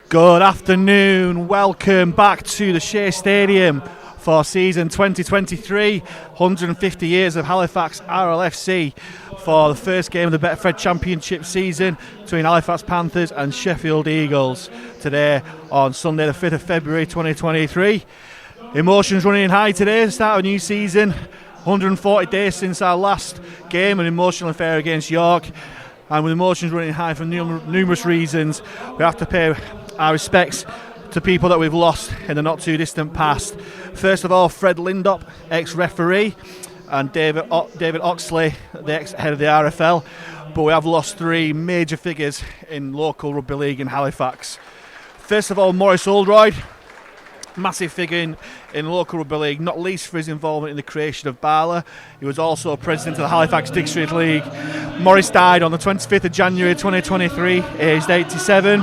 Good afternoon, welcome back to the Shay Stadium for season 2023, 150 years of Halifax RLFC for the first game of the Betfred Championship season between Halifax Panthers and Sheffield Eagles today on Sunday the 5th of February 2023. Emotions running high today, the start of a new season, 140 days since our last game, an emotional affair against York, and with emotions running high for numerous reasons, we have to pay our respects to people that we've lost in the not too distant past. First of all, Fred Lindop, ex-referee, and David Oxley, the ex-head of the RFL. But we have lost three major figures in local rugby league in Halifax. First of all, Maurice Oldroyd, massive figure in local rugby league, not least for his involvement in the creation of Barla. He was also president of the Halifax District League. Maurice died on the 25th of January 2023, aged 87.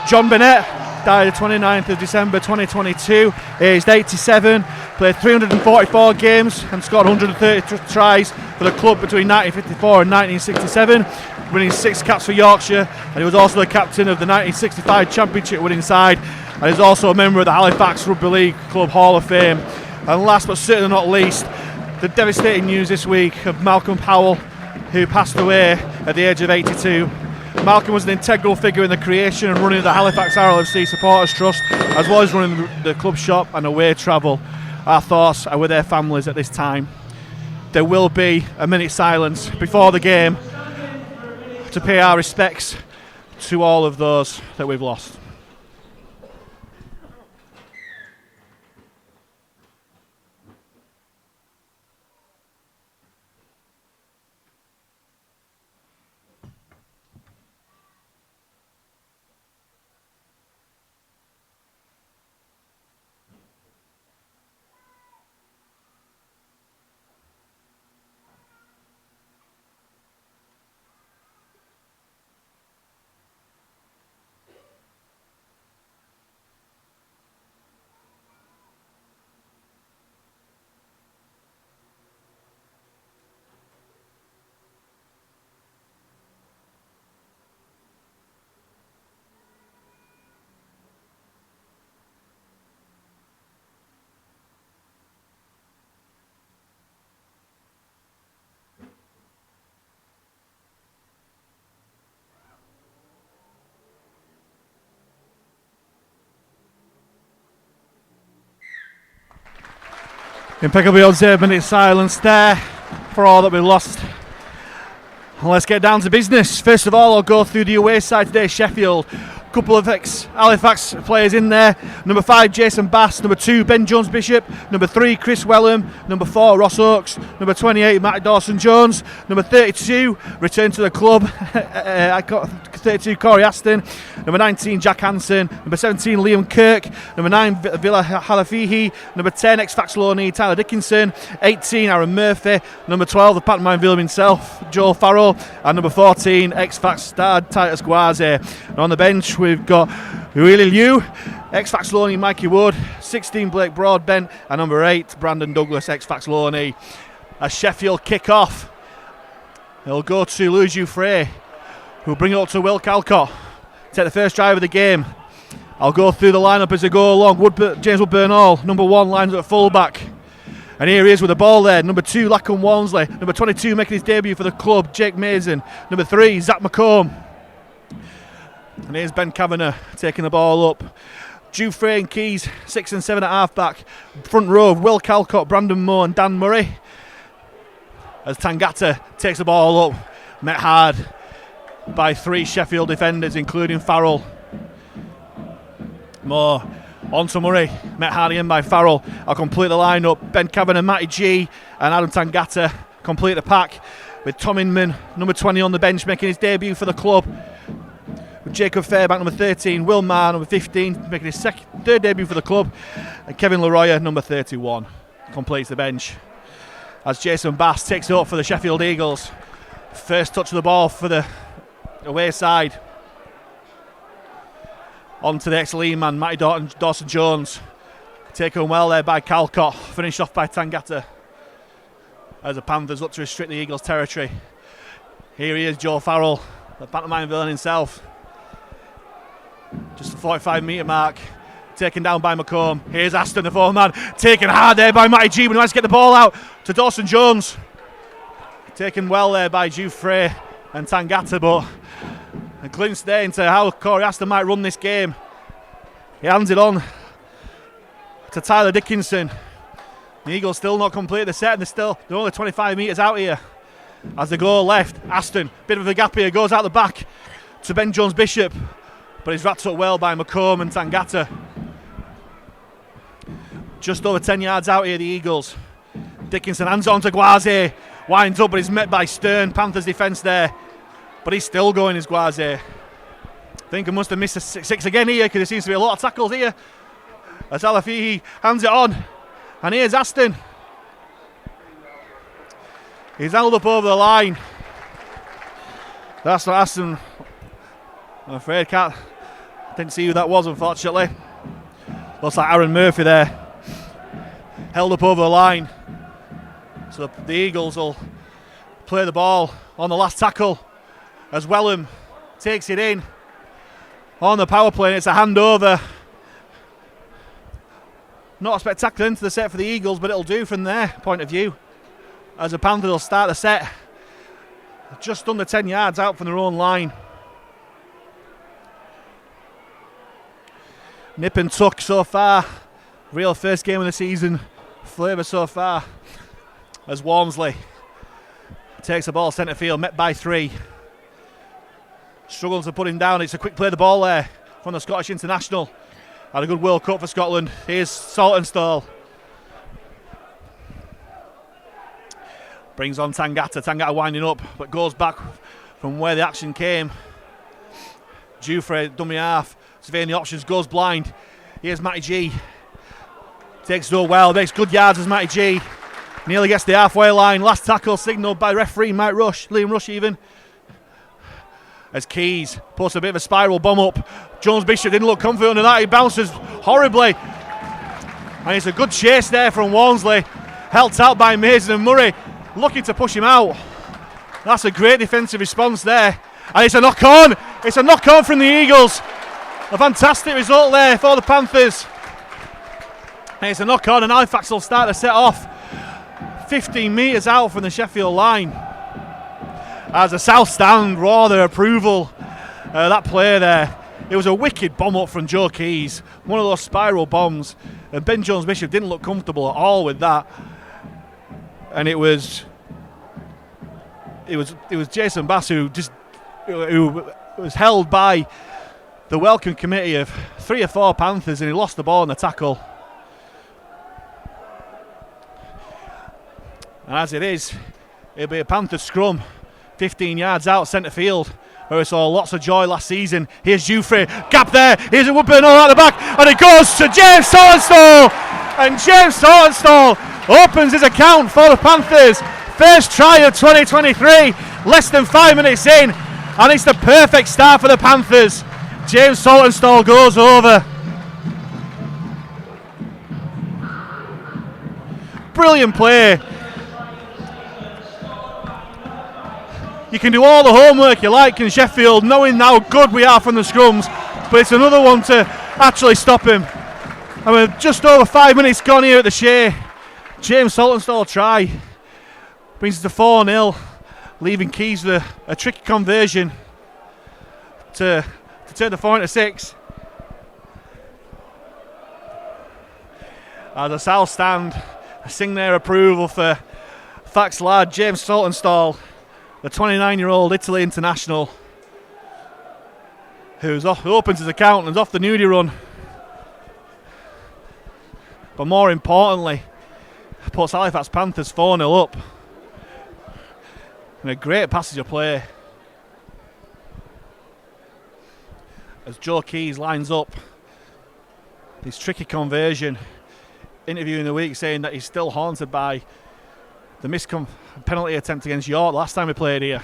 John Bennett died the 29th of December 2022, aged 87, played 344 games and scored 130 tries for the club between 1954 and 1967, winning 6 caps for Yorkshire, and he was also the captain of the 1965 Championship winning side, and is also a member of the Halifax Rugby League Club Hall of Fame. And last but certainly not least, the devastating news this week of Malcolm Powell, who passed away at the age of 82. Malcolm was an integral figure in the creation and running of the Halifax RLFC Supporters Trust, as well as running the club shop and away travel. Our thoughts are with their families at this time. There will be a minute's silence before the game to pay our respects to all of those that we've lost. Impeccably observed minute's silence there for all that we lost. Let's get down to business. First of all, I'll go through the away side today, Sheffield. Couple of ex-Halifax players in there. Number 5, Jason Bass. Number 2, Ben Jones-Bishop. Number 3, Chris Wellham. Number 4, Ross Oakes. Number 28, Matt Dawson-Jones. Number 32, returned to the club. I got 32, Corey Aston. Number 19, Jack Hansen. Number 17, Liam Kirk. Number 9, Villa Halafihi. Number 10, ex-Fax Loney, Tyler Dickinson. 18, Aaron Murphy. Number 12, the pantomime villain himself, Joel Farrell. And number 14, ex-Fax star Titus Guaze. And on the bench, we've got Willie Liu, ex-Fax Loney, Mikey Wood. 16, Blake Broadbent. And number 8, Brandon Douglas, ex-Fax Loney. As Sheffield kick off, they'll go to Louis Jouffre, who'll bring it up to Will Calcott. Take the first drive of the game. I'll go through the lineup as I go along. James Woodburn-Hall, number 1, lines up at fullback. And here he is with the ball there. Number 2, Lachlan Walmsley. Number 22, making his debut for the club, Jake Mason. Number 3, Zach McComb. And here's Ben Kavanagh taking the ball up. Jouffre and Keys, 6 and 7 at half-back. Front row, Will Calcott, Brandon Moore and Dan Murray. As Tangata takes the ball up, met hard by 3 Sheffield defenders, including Farrell. Moore onto Murray, met hard again by Farrell. I'll complete the line-up. Ben Kavanagh, Matty G and Adam Tangata complete the pack, with Tom Inman, number 20 on the bench, making his debut for the club. With Jacob Fairbank, number 13, Will Marr, number 15, making his third debut for the club. And Kevin Leroy, number 31, completes the bench. As Jason Bass takes it up for the Sheffield Eagles. First touch of the ball for the away side. On to the ex-Lean man, Matty Dawson-Jones. Taken well there by Calcott, finished off by Tangata. As the Panthers look to restrict the Eagles' territory. Here he is, Joe Farrell, the pantomime villain himself. Just the 45 metre mark. Taken down by McComb. Here's Aston, the 4-man. Taken hard there by Matty G, but he managed to get the ball out to Dawson Jones. Taken well there by Jouffre and Tangata, but a glimpse there into how Corey Aston might run this game. He hands it on to Tyler Dickinson. The Eagles still not complete the set, and they're only 25 metres out here. As they go left, Aston, bit of a gap here, goes out the back to Ben Jones-Bishop, but he's wrapped up well by McComb and Tangata. Just over 10 yards out here, the Eagles. Dickinson hands on to Gwaze, winds up, but he's met by Stern. Panthers defence there, but he's still going, is Gwaze. I think he must have missed a six again here, because there seems to be a lot of tackles here. As Alafihi hands it on, and here's Aston. He's held up over the line. That's not Aston. I'm afraid didn't see who that was, unfortunately. Looks like Aaron Murphy there. Held up over the line. So the Eagles will play the ball on the last tackle as Wellham takes it in on the power play. It's a handover. Not a spectacular into the set for the Eagles, but it'll do from their point of view, as the Panthers will start the set just under 10 yards out from their own line. Nip and tuck so far. Real first game of the season flavour so far, as Walmsley takes the ball centre field, met by 3. Struggles to put him down. It's a quick play the ball there from the Scottish international. Had a good World Cup for Scotland. Here's Saltonstall. Brings on Tangata. Tangata winding up, but goes back from where the action came. Jouffre, dummy half, surveying the options, goes blind. Here's Matty G. Takes it all well, makes good yards as Matty G. Nearly gets the halfway line. Last tackle signalled by referee Liam Rush even. As Keys puts a bit of a spiral bomb up. Jones-Bishop didn't look confident on that. He bounces horribly. And it's a good chase there from Walmsley. Helped out by Mason and Murray, looking to push him out. That's a great defensive response there. And it's a knock-on. It's a knock-on from the Eagles. A fantastic result there for the Panthers. And it's a knock-on, and Halifax will start to set off 15 metres out from the Sheffield line. As the South Stand roar their approval. That play there. It was a wicked bomb up from Joe Keys. One of those spiral bombs. And Ben Jones-Bishop didn't look comfortable at all with that. And it was Jason Bass who was held by the welcome committee of 3 or 4 Panthers, and he lost the ball in the tackle. And as it is, it'll be a Panther scrum 15 yards out centre field, where we saw lots of joy last season. Here's Jouffre, gap there, here's a Woodburn all out the back, and it goes to James Saltonstall, and James Saltonstall opens his account for the Panthers. First try of 2023, less than 5 minutes in, and it's the perfect start for the Panthers. James Saltonstall goes over. Brilliant play. You can do all the homework you like in Sheffield, knowing how good we are from the scrums, but it's another one to actually stop him. And we're just over 5 minutes gone here at the Shay. James Saltonstall try brings it to 4-0, leaving Keys with a tricky conversion to turn the 4 into 6. As the South Stand sing their approval for Fax lad James Saltonstall, the 29-year-old Italy international, who opens his account and is off the nudie run. But more importantly, puts Halifax Panthers 4-0 up. And a great passage of play as Joe Keys lines up this tricky conversion. Interview in the week saying that he's still haunted by the missed penalty attempt against York last time we played here.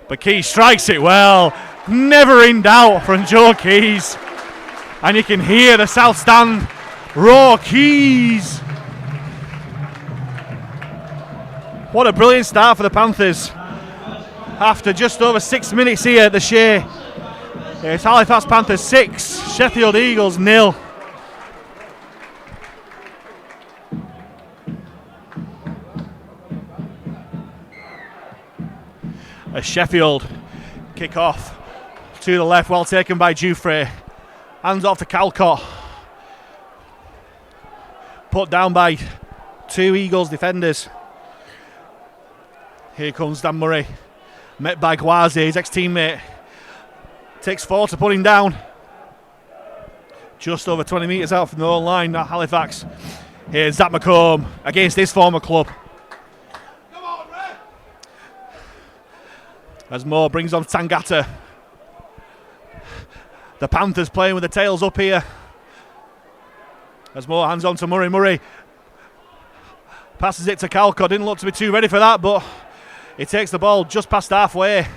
But Keys strikes it well. Never in doubt from Joe Keys. And you can hear the South Stand roar, Keys. What a brilliant start for the Panthers. After just over 6 minutes here at the Shay. It's Halifax Panthers 6, Sheffield Eagles 0. A Sheffield kick off to the left, well taken by Jufrey. Hands off to Calcott. Put down by 2 Eagles defenders. Here comes Dan Murray, met by Gwazi, his ex-teammate. Takes 4 to put him down. Just over 20 metres out from the own line at Halifax. Here's Zach McComb against his former club. Come on, Ray. As Moore brings on Tangata. The Panthers playing with the tails up here. As Moore hands on to Murray. Murray passes it to Calcott. Didn't look to be too ready for that, but he takes the ball just past halfway.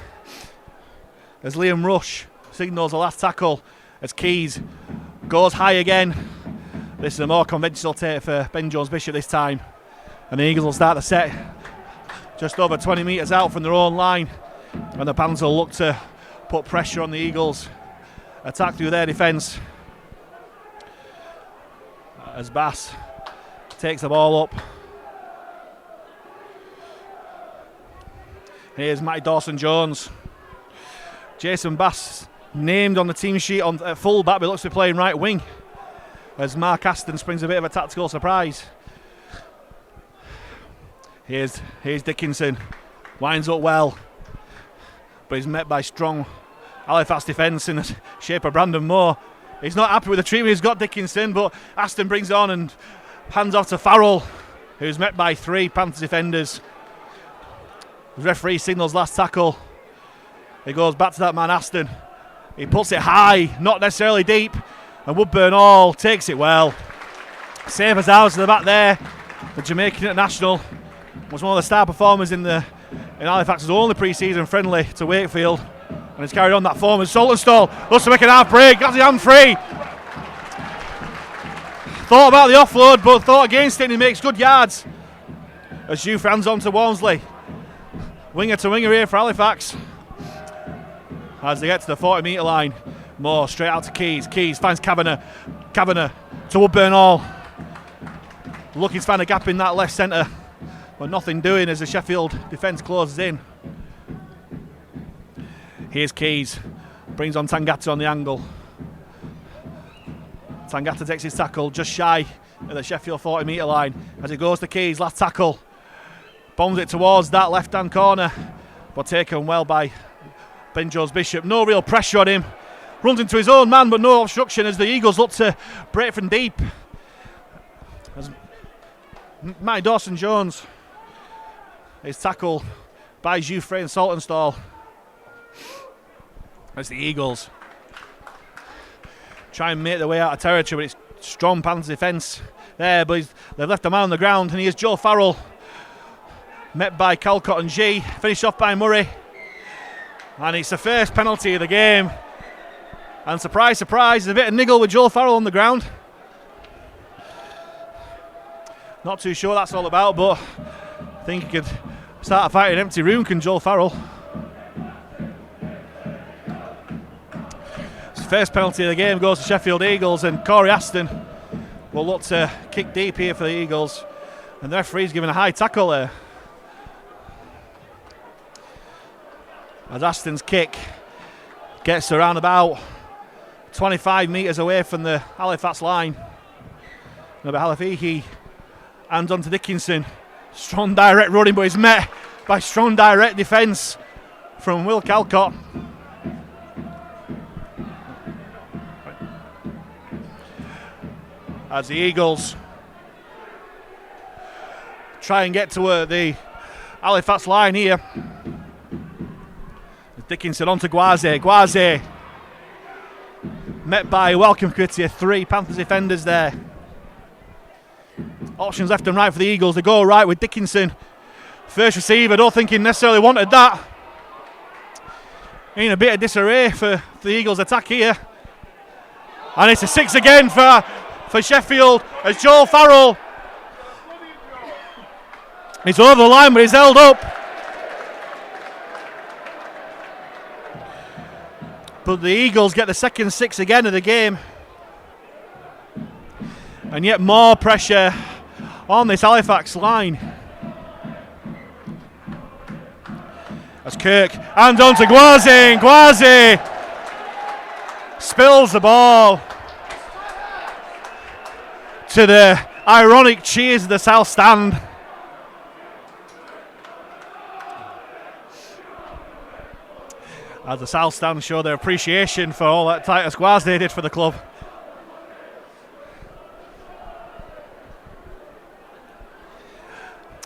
As Liam Rush signals the last tackle. As Keys goes high again. This is a more conventional take for Ben Jones-Bishop this time. And the Eagles will start the set just over 20 metres out from their own line. And the Panthers will look to put pressure on the Eagles. Attack through their defence. As Bass takes the ball up. Here's Matty Dawson-Jones. Jason Bass named on the team sheet on full back, but looks to be playing right wing. As Mark Aston springs a bit of a tactical surprise. Here's Dickinson. Winds up well. But he's met by strong Halifax defence in the shape of Brandon Moore. He's not happy with the treatment he's got Dickinson, but Aston brings on and hands off to Farrell, who's met by 3 Panthers defenders. The referee signals last tackle. He goes back to that man Aston. He puts it high, not necessarily deep, and Woodburn Hall takes it well. Safe as ours to the back there. The Jamaican international was one of the star performers in Halifax's only pre-season friendly to Wakefield. And he's carried on that form as Saltonstall looks to make an half break, got his hand free. Thought about the offload, but thought against it, and he makes good yards. As Jufrey hands on to Walmsley. Winger to winger here for Halifax. As they get to the 40 metre line. Moore straight out to Keys. Keys finds Kavanagh. Kavanagh to Woodburn Hall. Looking to find a gap in that left centre. But nothing doing as the Sheffield defence closes in. Here's Keys. Brings on Tangata on the angle. Tangata takes his tackle just shy of the Sheffield 40 metre line. As it goes to Keys, last tackle. Bombs it towards that left hand corner. But taken well by Ben Jones-Bishop. No real pressure on him. Runs into his own man, but no obstruction as the Eagles look to break from deep. As Matty Dawson-Jones is tackled by Jufrey and Saltonstall. As the Eagles try and make their way out of territory, but it's strong Panthers defence there, but they've left a man on the ground, and here's Joe Farrell, met by Calcott and G, finished off by Murray, and it's the first penalty of the game. And surprise, surprise, there's a bit of niggle with Joel Farrell on the ground. Not too sure what that's all about, but I think he could start a fight in an empty room, can Joel Farrell. First penalty of the game goes to Sheffield Eagles, and Corey Aston will look to kick deep here for the Eagles, and the referee's giving a high tackle there. As Aston's kick gets around about 25 metres away from the Halifax line. But Halifax hands on to Dickinson. Strong direct running, but he's met by strong direct defence from Will Calcott. As the Eagles try and get to the Halifax line here. Dickinson on to Gwazi. Gwazi met by welcome committee of 3 Panthers defenders there. Options left and right for the Eagles. They go right with Dickinson. First receiver, don't think he necessarily wanted that. In a bit of disarray for the Eagles attack here. And it's a 6 again for Sheffield as Joel Farrell is over the line, but he's held up. But the Eagles get the second 6 again of the game. And yet more pressure on this Halifax line. As Kirk hands on to Gwazi. Gwazi spills the ball to the ironic cheers of the South Stand. As the South Stand show their appreciation for all that Titus Gwazi did for the club.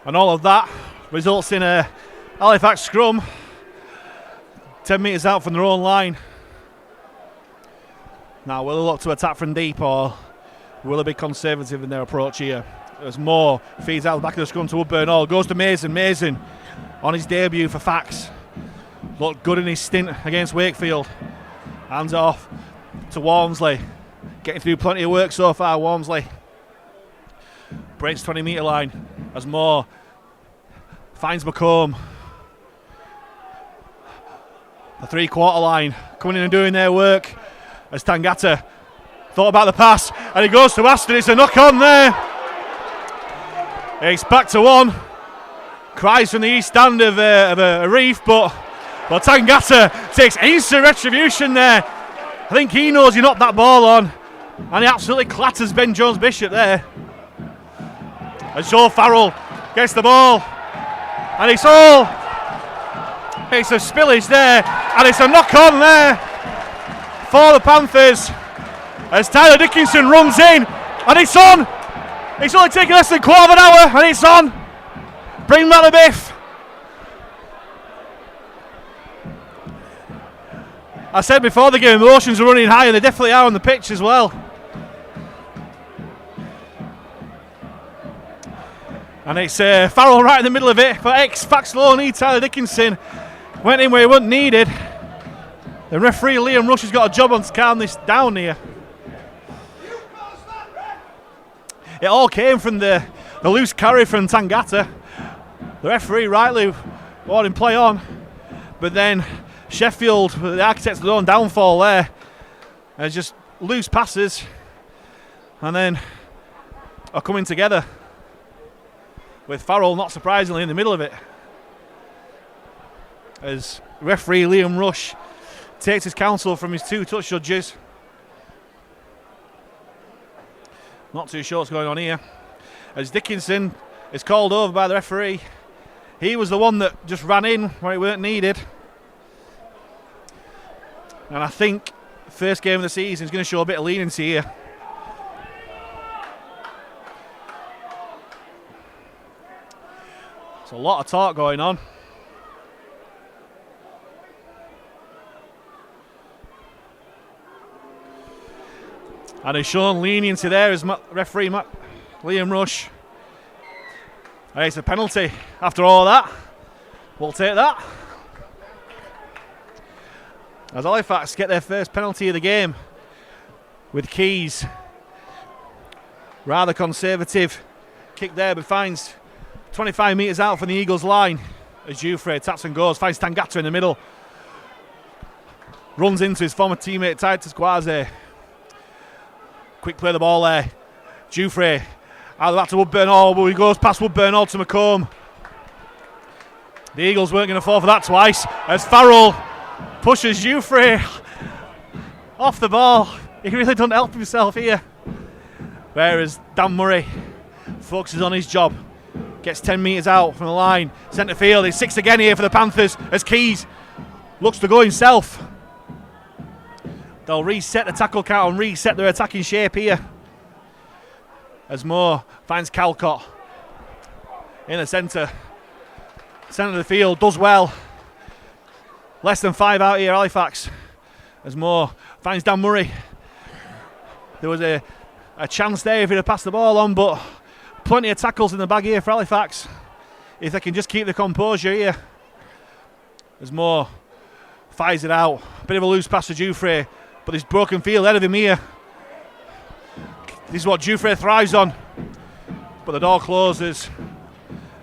And all of that results in a Halifax scrum 10 metres out from their own line. Now will they look to attack from deep, or will they be conservative in their approach here? As Moore feeds out the back of the scrum to Woodburn Hall, goes to Mason. Mason on his debut for Fax. Looked good in his stint against Wakefield. Hands off to Walmsley. Getting through plenty of work so far, Walmsley. Breaks 20 metre line as Moore finds McComb. The 3/4 line coming in and doing their work as Tangata thought about the pass and he goes to Aston. It's a knock on there. It's back to 1. Cries from the east stand of a reef, but Tangata takes instant retribution there. I think he knows he knocked that ball on, and he absolutely clatters Ben Jones-Bishop there. As Joe Farrell gets the ball, and it's a spillage there, and it's a knock on there for the Panthers as Tyler Dickinson runs in, and it's on. It's only taken less than a quarter of an hour, and it's on. Bring back the Biff. I said before the game, emotions are running high, and they definitely are on the pitch as well. And it's Farrell right in the middle of it for ex-Fax low knee Tyler Dickinson. Went in where he wasn't needed. The referee Liam Rush has got a job on to calm this down here. It all came from the loose carry from Tangata. The referee rightly wanted play on, but then Sheffield, the architects of their own downfall there, just loose passes, and then are coming together with Farrell not surprisingly in the middle of it. As referee Liam Rush takes his counsel from his 2 touch judges. Not too sure what's going on here. As Dickinson is called over by the referee. He was the one that just ran in where he weren't needed. And I think the first game of the season is going to show a bit of leniency here. There's a lot of talk going on. And he's shown leniency there as referee Liam Rush. And it's a penalty after all that. We'll take that. As Halifax get their first penalty of the game with Keys. Rather conservative kick there, but finds 25 metres out from the Eagles line. As Jufrey taps and goes, finds Tangata in the middle. Runs into his former teammate Titus Gwazi. Quick play of the ball there. Jufrey out of that to Woodburn Hall, but he goes past Woodburn Hall to McComb. The Eagles weren't going to fall for that twice as Farrell pushes Jufrey off the ball. He really doesn't help himself here. Whereas Dan Murray focuses on his job. Gets 10 metres out from the line. Centre field is 6 again here for the Panthers as Keys looks to go himself. They'll reset the tackle count and reset their attacking shape here. As Moore finds Calcott in the centre. Centre of the field, does well. Less than 5 out here, Halifax. As Moore finds Dan Murray. There was a chance there if he'd have passed the ball on, but plenty of tackles in the bag here for Halifax. If they can just keep the composure here. As Moore fires it out. Bit of a loose pass to Jufrey, but there's broken field ahead of him here. This is what Jufrey thrives on. But the door closes.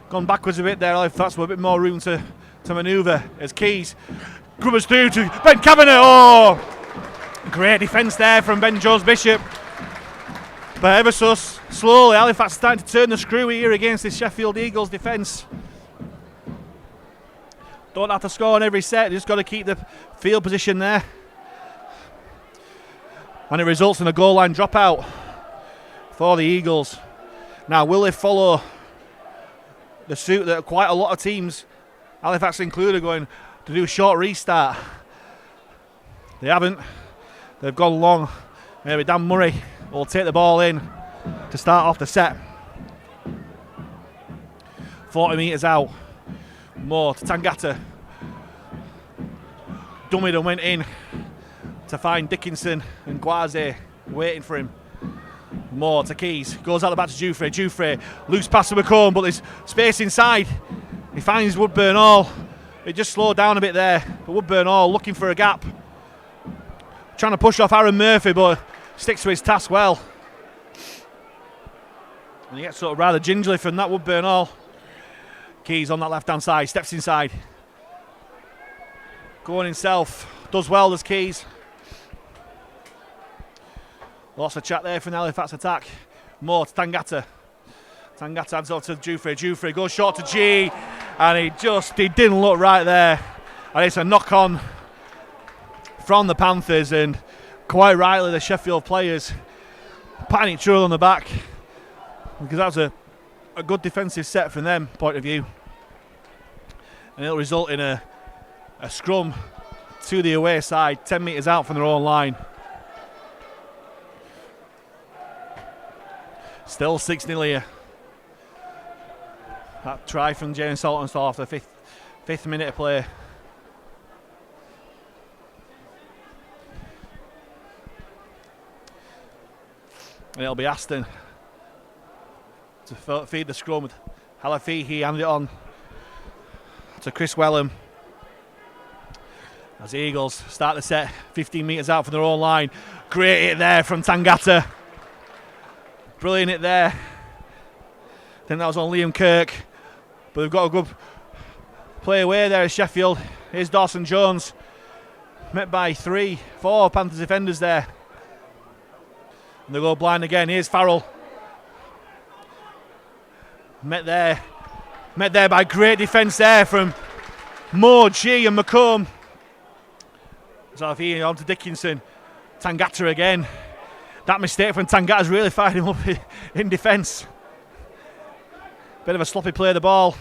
Gone backwards a bit there, Halifax with a bit more room to manoeuvre as Keys Grubbers through to Ben Kavanagh. Oh, great defence there from Ben Jones-Bishop. But ever so slowly, Halifax starting to turn the screw here against this Sheffield Eagles defence. Don't have to score on every set, just got to keep the field position there. And it results in a goal line dropout for the Eagles. Now, will they follow the suit that quite a lot of teams, Halifax included, going to do a short restart? They haven't. They've gone long. Maybe Dan Murray will take the ball in to start off the set. 40 metres out. More to Tangata. Dummied and went in to find Dickinson and Guaze waiting for him. More to Keys. Goes out the back to Jufre. Jufre, loose pass to McComb, but there's space inside. He finds Woodburn Hall. It just slowed down a bit there. But Woodburn Hall looking for a gap. Trying to push off Aaron Murphy, but sticks to his task well. And he gets sort of rather gingerly from that Woodburn Hall. Keys on that left-hand side, steps inside. Going himself, does well as Keys. Lots of chat there from the Halifax attack. More to Tangata. Tangata hands off to Jufre. Jufre goes short to G, and he didn't look right there. And it's a knock-on from the Panthers, and quite rightly the Sheffield players patting each other on the back, because that was a good defensive set from them point of view. And it'll result in a scrum to the away side, 10 metres out from their own line. Still 6-0 here. That try from James Saltonstall after the fifth minute of play. And it'll be Aston to feed the scrum. Halafi, he handed it on to Chris Wellham. As the Eagles start the set 15 metres out from their own line. Great hit there from Tangata. Brilliant hit there. I think that was on Liam Kirk. But they've got a good play away there at Sheffield. Here's Dawson Jones. Met by 4 Panthers defenders there. And they go blind again. Here's Farrell. Met there by great defence there from Moore, G and McComb. Zalafi on to Dickinson. Tangata again. That mistake from Tangata's really fired him up in defence. Bit of a sloppy play of the ball.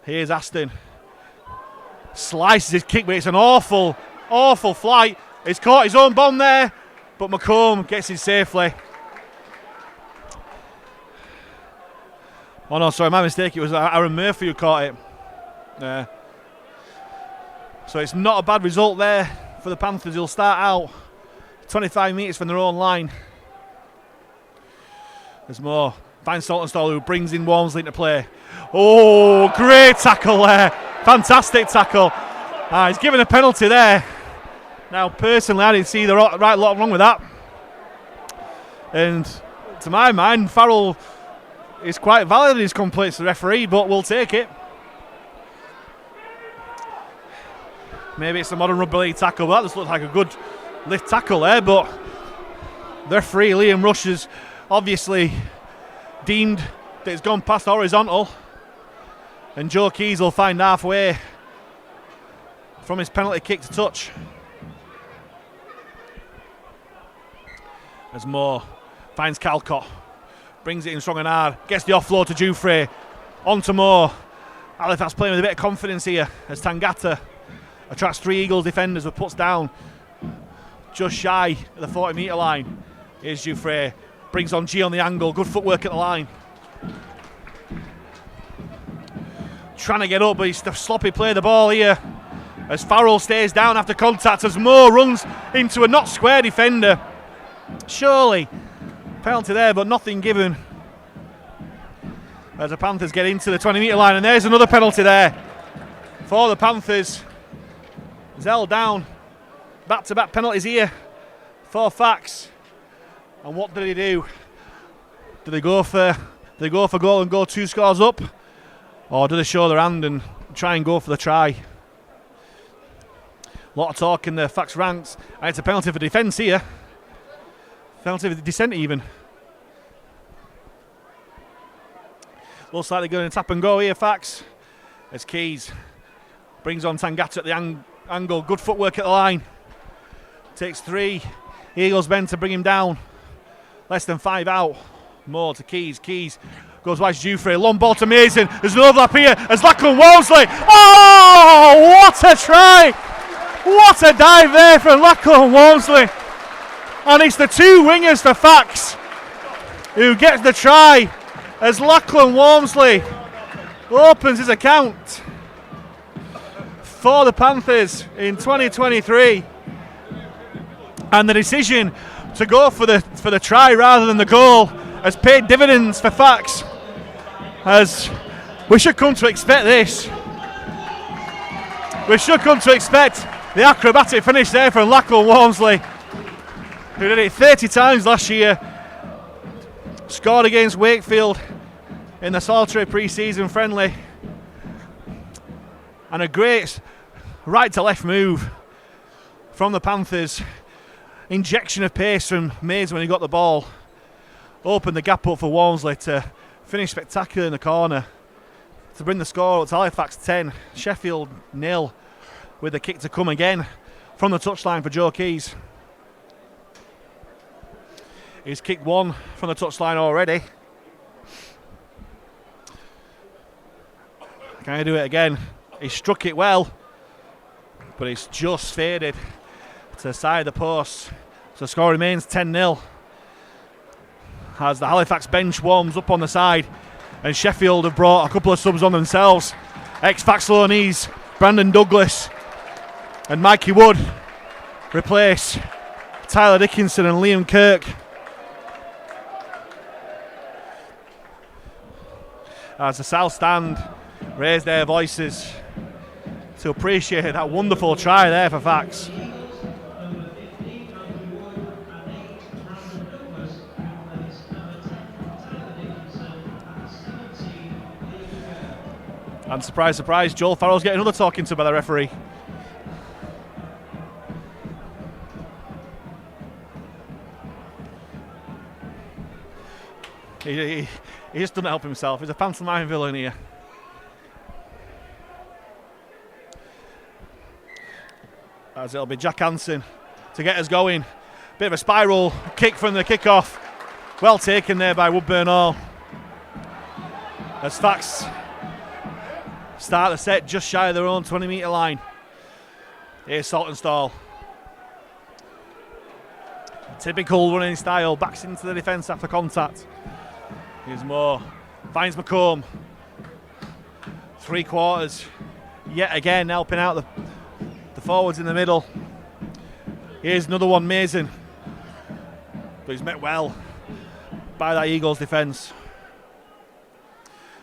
Here's Aston. Slices his kick, but it's an awful flight. He's caught his own bomb there, but McComb gets it safely. Oh no, sorry, my mistake. It was Aaron Murphy who caught it. So it's not a bad result there for the Panthers. He'll start out 25 metres from their own line. There's more. Finds Saltonstall, who brings in Walmsley into play. Oh, great tackle there. Fantastic tackle. He's given a penalty there. Now, personally, I didn't see the right lot wrong with that. And to my mind, Farrell is quite valid in his complaints to the referee, but we'll take it. Maybe it's a modern rugby league tackle, but that just looked like a good lift tackle there. But the referee, Liam Rush, has obviously deemed that it's gone past horizontal. And Joe Keys will find halfway from his penalty kick to touch. There's more. Finds Calcott. Brings it in strong and hard. Gets the offload to Jufre. On to Moore. Halifax playing with a bit of confidence here as Tangata attracts 3 Eagles defenders but puts down just shy of the 40 metre line. Here's Jufre. Brings on G on the angle. Good footwork at the line. Trying to get up, but he's the sloppy play of the ball here as Farrell stays down after contact as Moore runs into a not square defender. Surely penalty there, but nothing given as the Panthers get into the 20 metre line. And there's another penalty there for the Panthers. Zell down. Back-to-back penalties here for Fax. And what did he do? Do they go for goal and go 2 scores up? Or do they show their hand and try and go for the try? A lot of talk in the Fax ranks, and it's a penalty for defence here. Penalty for dissent even. Looks like they're going to tap and go here, Fax. As Keys brings on Tangata at the angle. Good footwork at the line. Takes 3 Eagles men to bring him down. Less than 5 out. More to Keys. Keys goes wide to Jufrey. Long ball to Mason. There's an overlap here as Lachlan Walmsley. Oh, what a try! What a dive there from Lachlan Walmsley. And it's the 2 wingers for Fax who gets the try as Lachlan Walmsley opens his account for the Panthers in 2023. And the decision to go for the try rather than the goal has paid dividends for Fax, as we should come to expect this. We should come to expect the acrobatic finish there from Lachlan Walmsley, who did it 30 times last year. Scored against Wakefield in the solitary pre-season friendly. And a great right to left move from the Panthers. Injection of pace from Mays when he got the ball. Opened the gap up for Walmsley to finish spectacular in the corner to bring the score up to Halifax 10, Sheffield 0, with the kick to come again from the touchline for Joe Keys. He's kicked 1 from the touchline already. Can I do it again? He struck it well, but it's just faded to the side of the post. So the score remains 10-0 as the Halifax bench warms up on the side, and Sheffield have brought a couple of subs on themselves. Ex-Fax loanees Brandon Douglas and Mikey Wood replace Tyler Dickinson and Liam Kirk. As the South Stand raise their voices to appreciate that wonderful try there for Fax. And surprise, surprise, Joel Farrell's getting another talking to by the referee. He just doesn't help himself. He's a pantomime villain here. As it'll be Jack Hansen to get us going. Bit of a spiral kick from the kickoff. Well taken there by Woodburn Hall. As Fax start the set just shy of their own 20-metre line. Here's Saltonstall. Typical running style, backs into the defence after contact. Here's Moore, finds McComb. 3/4, yet again helping out the forwards in the middle. Here's another one, Mason. But he's met well by that Eagles defence.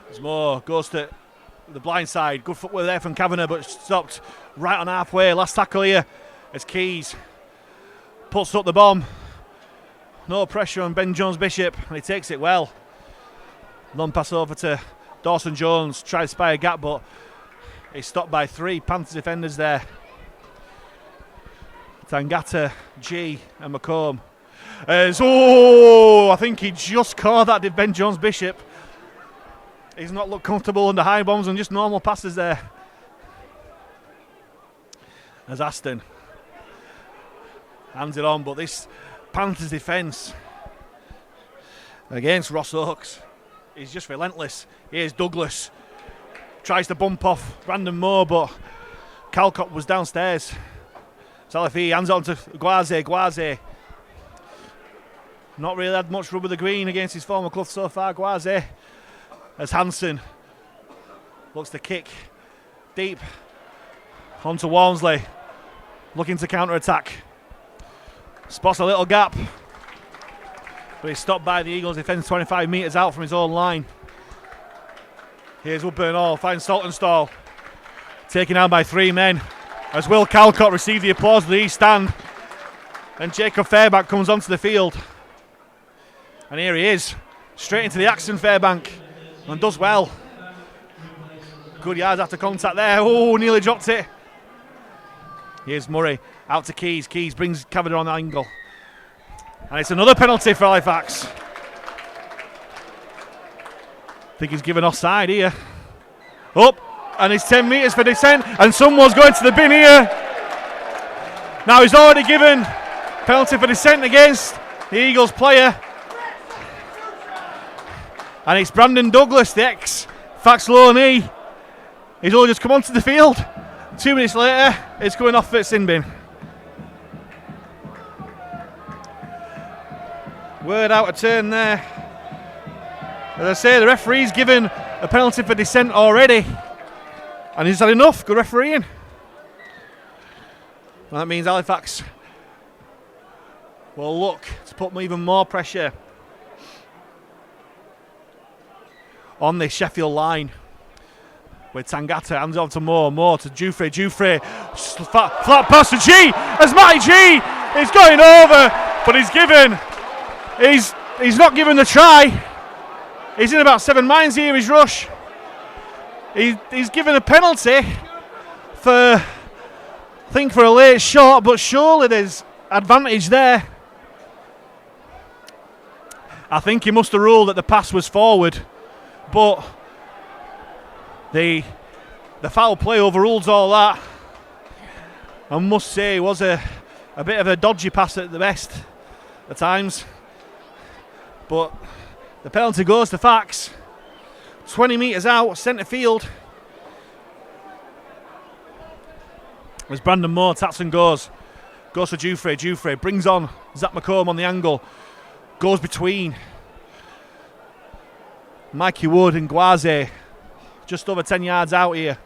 There's Moore, goes to the blind side. Good footwork there from Kavanagh, but stopped right on halfway. Last tackle here as Keys puts up the bomb. No pressure on Ben Jones-Bishop, and he takes it well. Long pass over to Dawson Jones, tries to spy a gap, but he's stopped by 3 Panthers defenders there. Tangata, G and McComb. I think he just caught that, did Ben Jones-Bishop. He's not looked comfortable under high bombs and just normal passes there. As Aston hands it on, but this Panthers defence against Ross Oakes is just relentless. Here's Douglas, tries to bump off Brandon Moore, but Calcott was downstairs. Salafi hands it on to Gwaze. Not really had much rub with the green against his former club so far, Gwaze. As Hansen looks to kick deep onto Walmsley, looking to counter-attack. Spots a little gap, but he's stopped by the Eagles defence 25 metres out from his own line. Here's Woodburn Hall, finds Saltonstall, taken out by 3 men, as Will Calcott received the applause of the East Stand, and Jacob Fairbank comes onto the field. And here he is, straight into the Axon Fairbank, and does well. Good yards after contact there. Oh, nearly dropped it. Here's Murray out to Keys. Keys brings Cavender on the angle. And it's another penalty for Halifax. I think he's given offside here. Up, and it's 10 metres for descent, and someone's going to the bin here. Now he's already given penalty for descent against the Eagles player. And it's Brandon Douglas, the ex-Fax loanee. He's only just come onto the field. 2 minutes later, it's going off at sin bin. Word out of turn there. As I say, the referee's given a penalty for descent already. And he's had enough. Good refereeing. And that means Halifax will look to put even more pressure on the Sheffield line. With Tangata, hands off to Moore to Jufre, flat pass to G, as Matty G is going over, but he's not given the try. He's in about 7 minds here, his rush. He's given a penalty for a late shot, but surely there's advantage there. I think he must have ruled that the pass was forward, but the foul play overrules all that. I must say it was a bit of a dodgy pass at the best at times, but the penalty goes to Fax. 20 metres out, centre field. As Brandon Moore taps and goes to Jufre brings on Zach McComb on the angle, goes between Mikey Wood and Guaze. Just over 10 yards out here.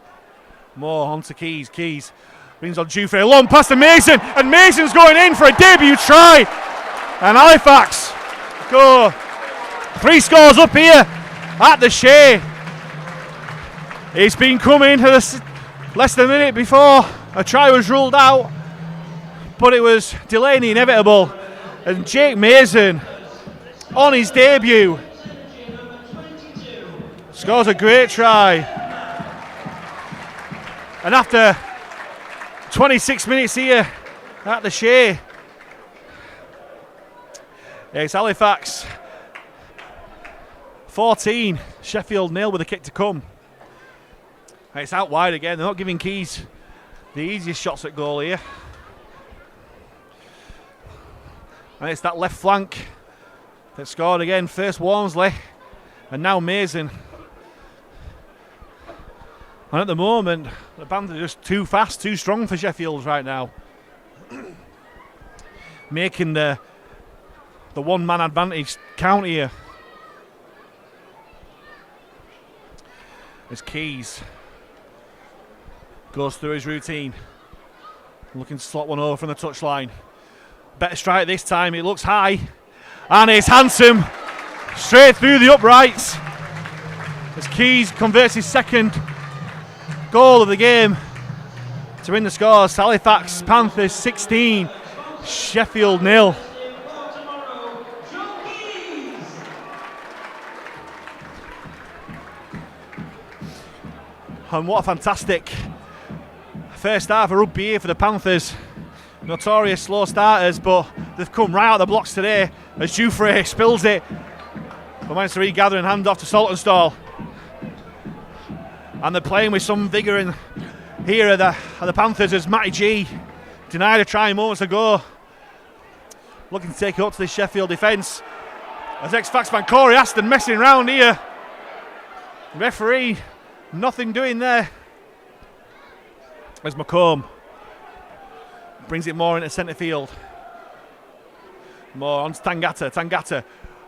Moore on to Keys. Keys brings on Jufre. A long pass to Mason. And Mason's going in for a debut try. And Halifax go 3 scores up here at the Shay. It's been coming to less than a minute before a try was ruled out. But it was delaying the inevitable. And Jake Mason on his debut scores a great try. And after 26 minutes here at the Shay, it's Halifax 14, Sheffield 0 with a kick to come. And it's out wide again. They're not giving Keys the easiest shots at goal here. And it's that left flank that scored again. First Walmsley and now Mason. And at the moment, the Panthers are just too fast, too strong for Sheffield right now. Making the one-man advantage count here. As Keys goes through his routine. Looking to slot one over from the touchline. Better strike this time, it looks high. And it's handsome. Straight through the uprights. As Keys converts his second goal of the game to win the scores. Halifax Panthers 16, Sheffield 0. And what a fantastic first half of rugby here for the Panthers. Notorious slow starters, but they've come right out of the blocks today as Jufre spills it. But managed to regather and hand off to Saltonstall. And they're playing with some vigour in here at the Panthers as Matty G denied a try moments ago. Looking to take it up to the Sheffield defence. As ex-Fax man Corey Aston messing around here. Referee, nothing doing there. As McComb brings it more into centre field. More on to Tangata.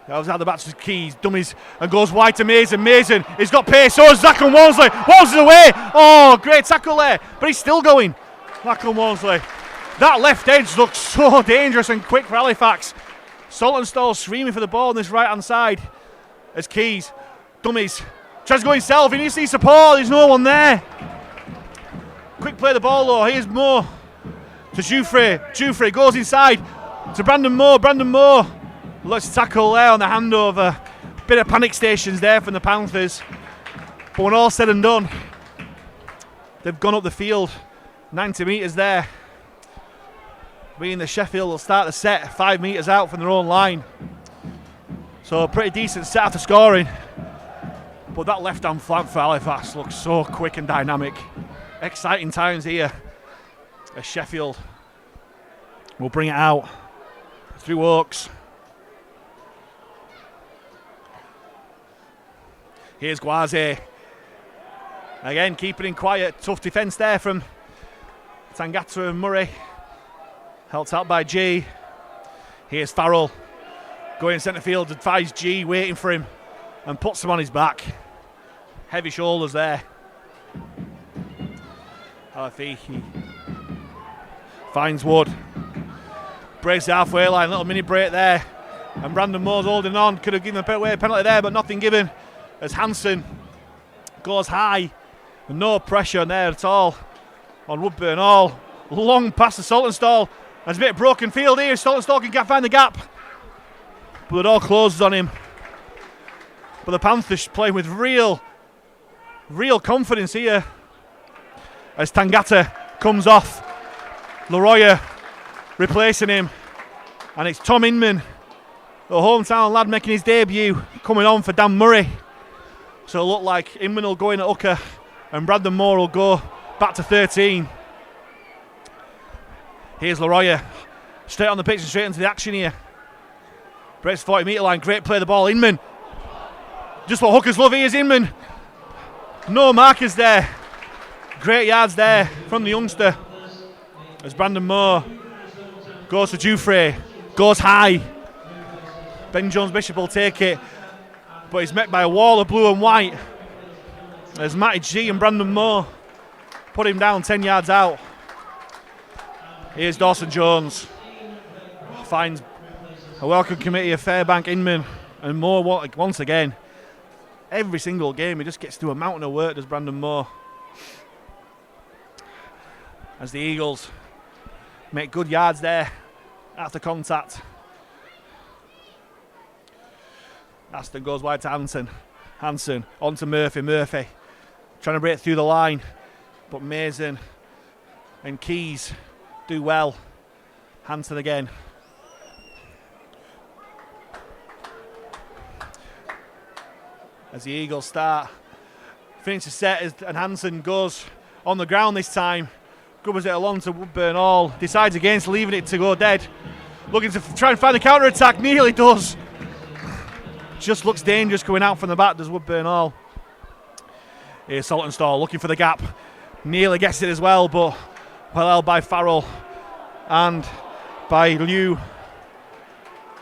Goes out the back to Keys, dummies, and goes wide to Mason. Mason, he's got pace, so is Zach and Walmsley. Walmsley's away. Oh, great tackle there, but he's still going. Zach and Walmsley. That left edge looks so dangerous and quick for Halifax. Saltonstall screaming for the ball on this right-hand side. As Keys, dummies, tries to go himself. He needs to see support. There's no one there. Quick play the ball though. Here's Moore to Jufre. Jufre goes inside to Brandon Moore. Looks to tackle there on the handover. Bit of panic stations there from the Panthers. But when all's said and done, they've gone up the field 90 metres there. Being the Sheffield will start the set 5 metres out from their own line. So a pretty decent set after scoring. But that left-hand flank for Halifax looks so quick and dynamic. Exciting times here as Sheffield will bring it out through Oaks. Here's Guaze. Again, keeping it quiet. Tough defence there from Tangata and Murray. Helped out by G. Here's Farrell. Going centre field, advised G, waiting for him, and puts him on his back. Heavy shoulders there. He finds Wood. Breaks the halfway line, little mini break there. And Brandon Moore's holding on. Could have given a penalty there, but nothing given. As Hansen goes high. And no pressure there at all on Woodburn Hall. Long past the Saltonstall. There's a bit of broken field here. Saltonstall can find the gap. But it all closes on him. But the Panthers playing with real confidence here. As Tangata comes off. Leroy replacing him. And it's Tom Inman, the hometown lad, making his debut, coming on for Dan Murray. So it'll look like Inman will go in at hooker and Brandon Moore will go back to 13. Here's Leroy. Straight on the pitch and straight into the action here. Breaks 40 metre line, great play of the ball. Inman. Just what hookers love, here's Inman. No markers there. Great yards there from the youngster. As Brandon Moore goes to Dufresne, goes high. Ben Jones-Bishop will take it, but he's met by a wall of blue and white. As Matty G and Brandon Moore put him down 10 yards out. Here's Dawson Jones. Finds a welcome committee of Fairbank, Inman and Moore once again. Every single game he just gets to a mountain of work, does Brandon Moore. As the Eagles make good yards there after contact. Aston goes wide to Hansen on to Murphy trying to break through the line, but Mason and Keys do well. Hansen again. As the Eagles start, finish the set and Hansen goes on the ground this time. Grubbers it along to Woodburn Hall. Decides against leaving it to go dead. Looking to try and find the counter-attack. Nearly does. Just looks dangerous coming out from the back, does Woodburn Hall. Here's Saltonstall looking for the gap. Nearly gets it as well, but well held by Farrell and by Liu.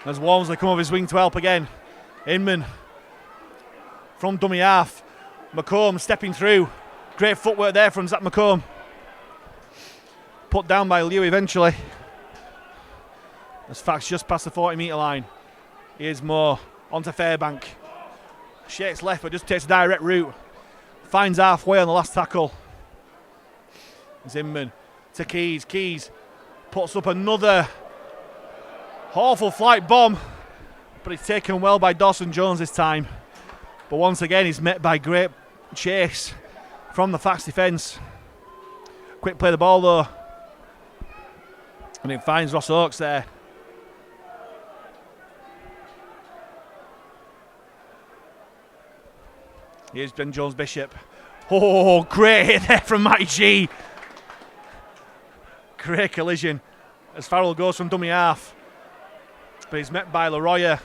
As Walmsley come off his wing to help again. Inman from dummy half. McComb stepping through. Great footwork there from Zach McComb. Put down by Liu eventually. As Fax just past the 40 metre line. Here's Moore onto Fairbank. Shakes left but just takes a direct route. Finds halfway on the last tackle. Inman to Keys. Keys puts up another awful flight bomb. But it's taken well by Dawson Jones this time. But once again he's met by great chase from the Fax defence. Quick play the ball though. And it finds Ross Oakes there. Here's Ben Jones-Bishop. Oh, great hit there from Matty G. Great collision as Farrell goes from dummy half. But he's met by Leroy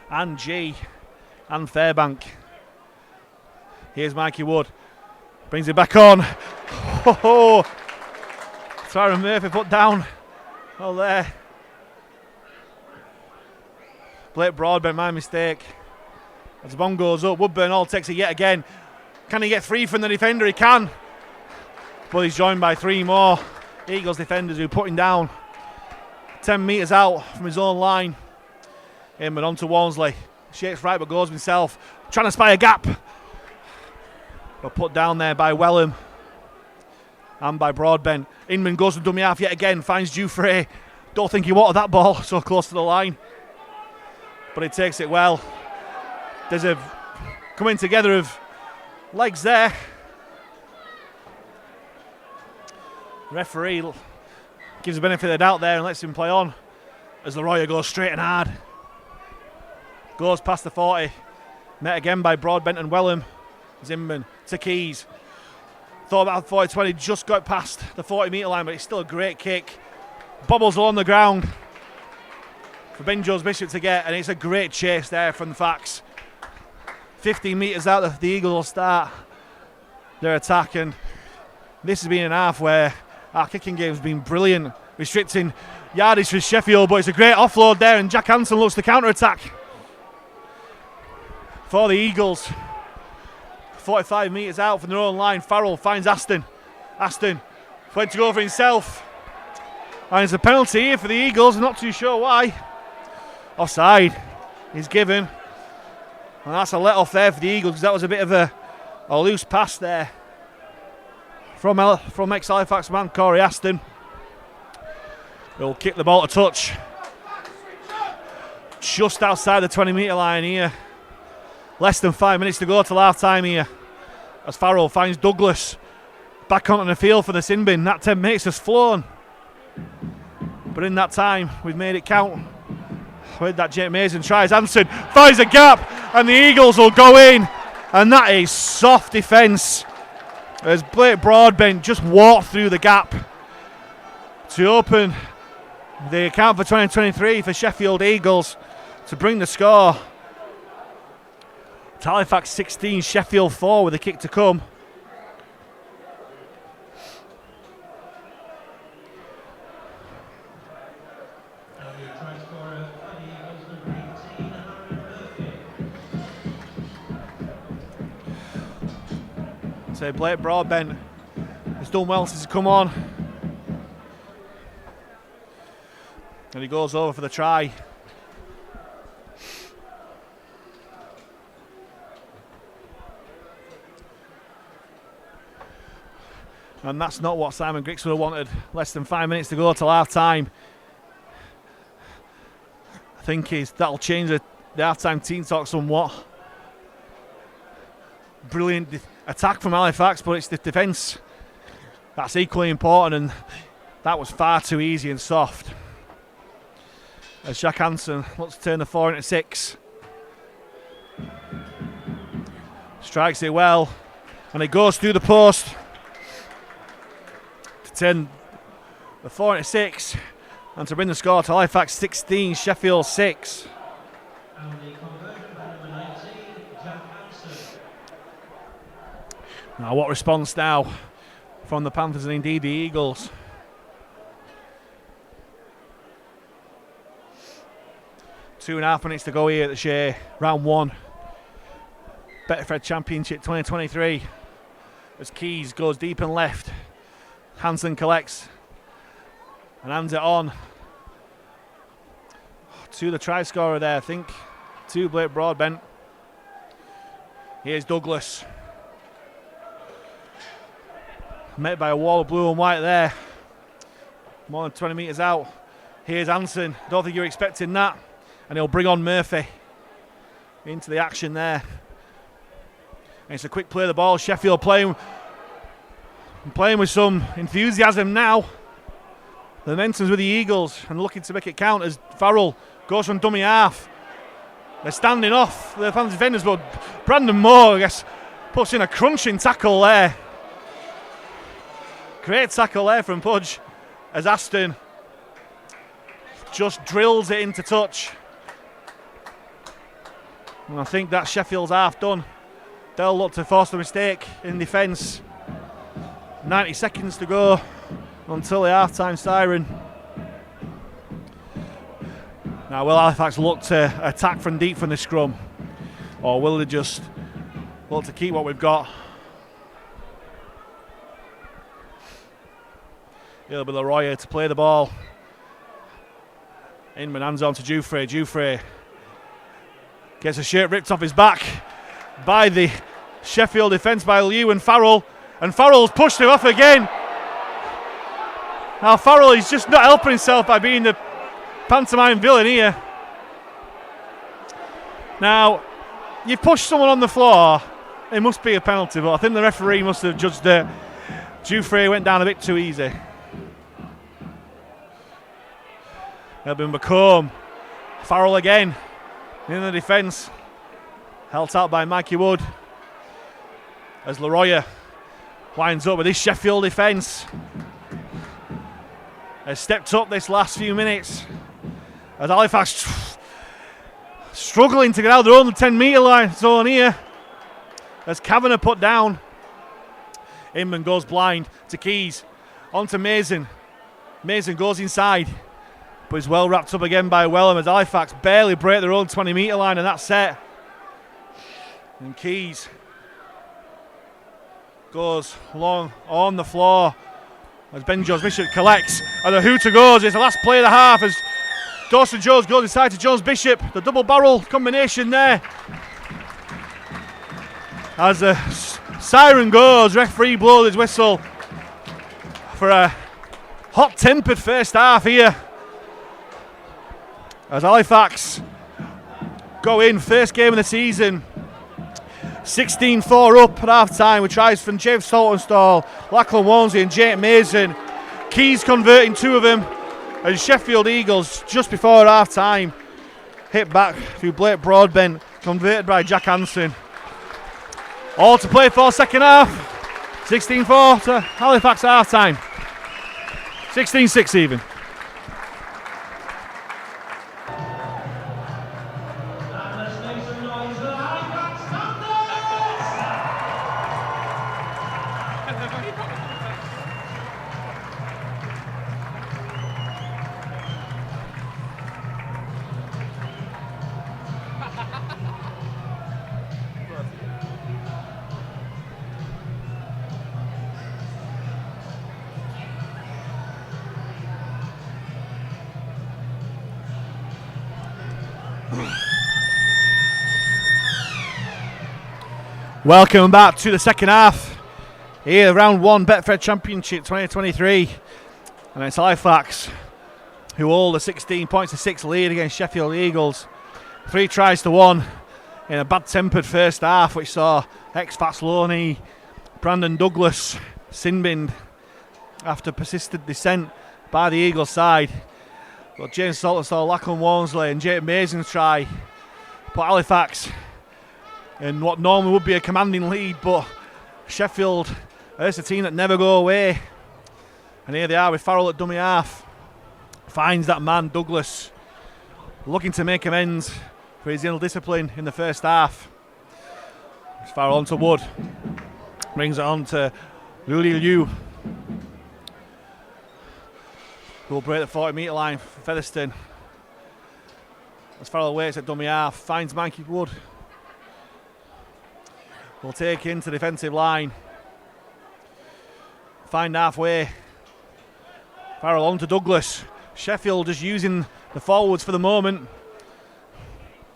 and G and Fairbank. Here's Mikey Wood. Brings it back on. Oh, Tyron Murphy put down. Oh, there. Blake Broadbent, my mistake. As the bomb goes up, Woodburn Hall takes it yet again. Can he get free from the defender? He can. But he's joined by three more Eagles defenders who put him down 10 metres out from his own line. Inman on to Walmsley. Shakes right but goes himself. Trying to spy a gap. But put down there by Wellham and by Broadbent. Inman goes to dummy half yet again. Finds Dufresne. Don't think he wanted that ball so close to the line. But he takes it well. There's a coming together of legs there. Referee gives the benefit of the doubt there and lets him play on as Leroy goes straight and hard. Goes past the 40. Met again by Broadbent and Wellham. Zinman to Keys. Thought about 40-20, just got past the 40-metre line, but it's still a great kick. Bobbles along the ground for Ben Jones Bishop to get, and it's a great chase there from the Fax. 15 metres out, the Eagles will start their attack, and this has been an half where our kicking game has been brilliant, restricting yardage for Sheffield, but it's a great offload there, and Jack Hansen looks to counter-attack for the Eagles. 45 metres out from their own line. Farrell finds Aston. Aston went to go for himself. And it's a penalty here for the Eagles. I'm not too sure why. Offside is given. And that's a let off there for the Eagles, because that was a bit of a loose pass there from ex-Halifax man Corey Aston. He'll kick the ball to touch. Just outside the 20-metre line here. Less than 5 minutes to go till half time here. As Farrell finds Douglas back onto the field for the sin bin. That 10 minutes has flown. But in that time, we've made it count. With that, Jake Mason tries. Hansen finds a gap, and the Eagles will go in. And that is soft defence. As Blake Broadbent just walked through the gap to open the account for 2023 for Sheffield Eagles to bring the score. Halifax 16, Sheffield 4 with a kick to come. So Blake Broadbent has done well since he's come on. And he goes over for the try. And that's not what Simon Grix would have wanted. Less than 5 minutes to go till half time. I think that'll change the half time team talk somewhat. Brilliant attack from Halifax, but it's the defence that's equally important, and that was far too easy and soft. As Jack Hansen looks to turn the 4 into 6. Strikes it well, and it goes through the post. To turn the 4 into 6 and to bring the score to Halifax 16, Sheffield 6. And the conversion by number 19, Jack Hansen. Now what response now from the Panthers and indeed the Eagles. Two and a half minutes to go here at the Shay, round 1. Betfred Championship 2023. As Keys goes deep and left. Hansen collects and hands it on to the try scorer there, I think, to Blake Broadbent. Here's Douglas. Met by a wall of blue and white there. More than 20 metres out. Here's Hansen. Don't think you're expecting that. And he'll bring on Murphy into the action there. And it's a quick play of the ball. Sheffield playing with some enthusiasm now. The momentum's with the Eagles and looking to make it count as Farrell goes from dummy half. They're standing off the Panthers defenders, but Brandon Moore, I guess, puts in a crunching tackle there. Great tackle there from Pudge as Aston just drills it into touch. And I think that's Sheffield's half done. They'll look to force the mistake in defence. 90 seconds to go until the half-time siren. Now, will Halifax look to attack from deep from the scrum? Or will they just look to keep what we've got? It'll be Leroy to play the ball. Inman hands on to Jufrey. Jufrey gets a shirt ripped off his back by the Sheffield defence by Liu and Farrell. And Farrell's pushed him off again. Now Farrell is just not helping himself by being the pantomime villain here. Now, you push someone on the floor, it must be a penalty, but I think the referee must have judged that Jufrey went down a bit too easy. It'll be McComb. Farrell again in the defence. Held out by Mikey Wood. As Leroy winds up with his Sheffield defence. Has stepped up this last few minutes. As Halifax struggling to get out of their own 10 metre line zone here. As Kavanagh put down. Inman goes blind to Keys. On to Mason. Mason goes inside. But he's well wrapped up again by Wellham as Halifax barely break their own 20 metre line in that set. And Keys goes long on the floor as Ben Jones Bishop collects. And the hooter goes. It's the last play of the half as Dawson Jones goes inside to Jones Bishop. The double barrel combination there. As the siren goes, referee blows his whistle for a hot-tempered first half here. As Halifax go in, first game of the season. 16-4 up at half-time with tries from James Saltonstall, Lachlan Walmsley and Jake Mason. Keys converting 2 of them. And Sheffield Eagles, just before half-time, hit back through Blake Broadbent, converted by Jack Hansen. All to play for second half. 16-4 to Halifax half-time. 16-6 even. Welcome back to the second half. Here, round 1, Betfred Championship 2023. And it's Halifax who hold a 16 points to 6 lead against Sheffield Eagles. 3 tries to 1 in a bad-tempered first half, which saw ex-Fats Loney, Brandon Douglas sin-binned after persistent dissent by the Eagles side. But James Saltonstall, Lachlan Walmsley and Jake Mason's try put Halifax in what normally would be a commanding lead, but Sheffield, there's a team that never go away. And here they are with Farrell at dummy half. Finds that man, Douglas, looking to make amends for his ill-discipline in the first half. Farrell on to Wood. Brings it on to Luli Liu, who will break the 40 metre line for Featherstone. As Farrell waits at dummy half, finds Mikey Wood. Will take into defensive line. Find halfway. Farrell on to Douglas. Sheffield just using the forwards for the moment.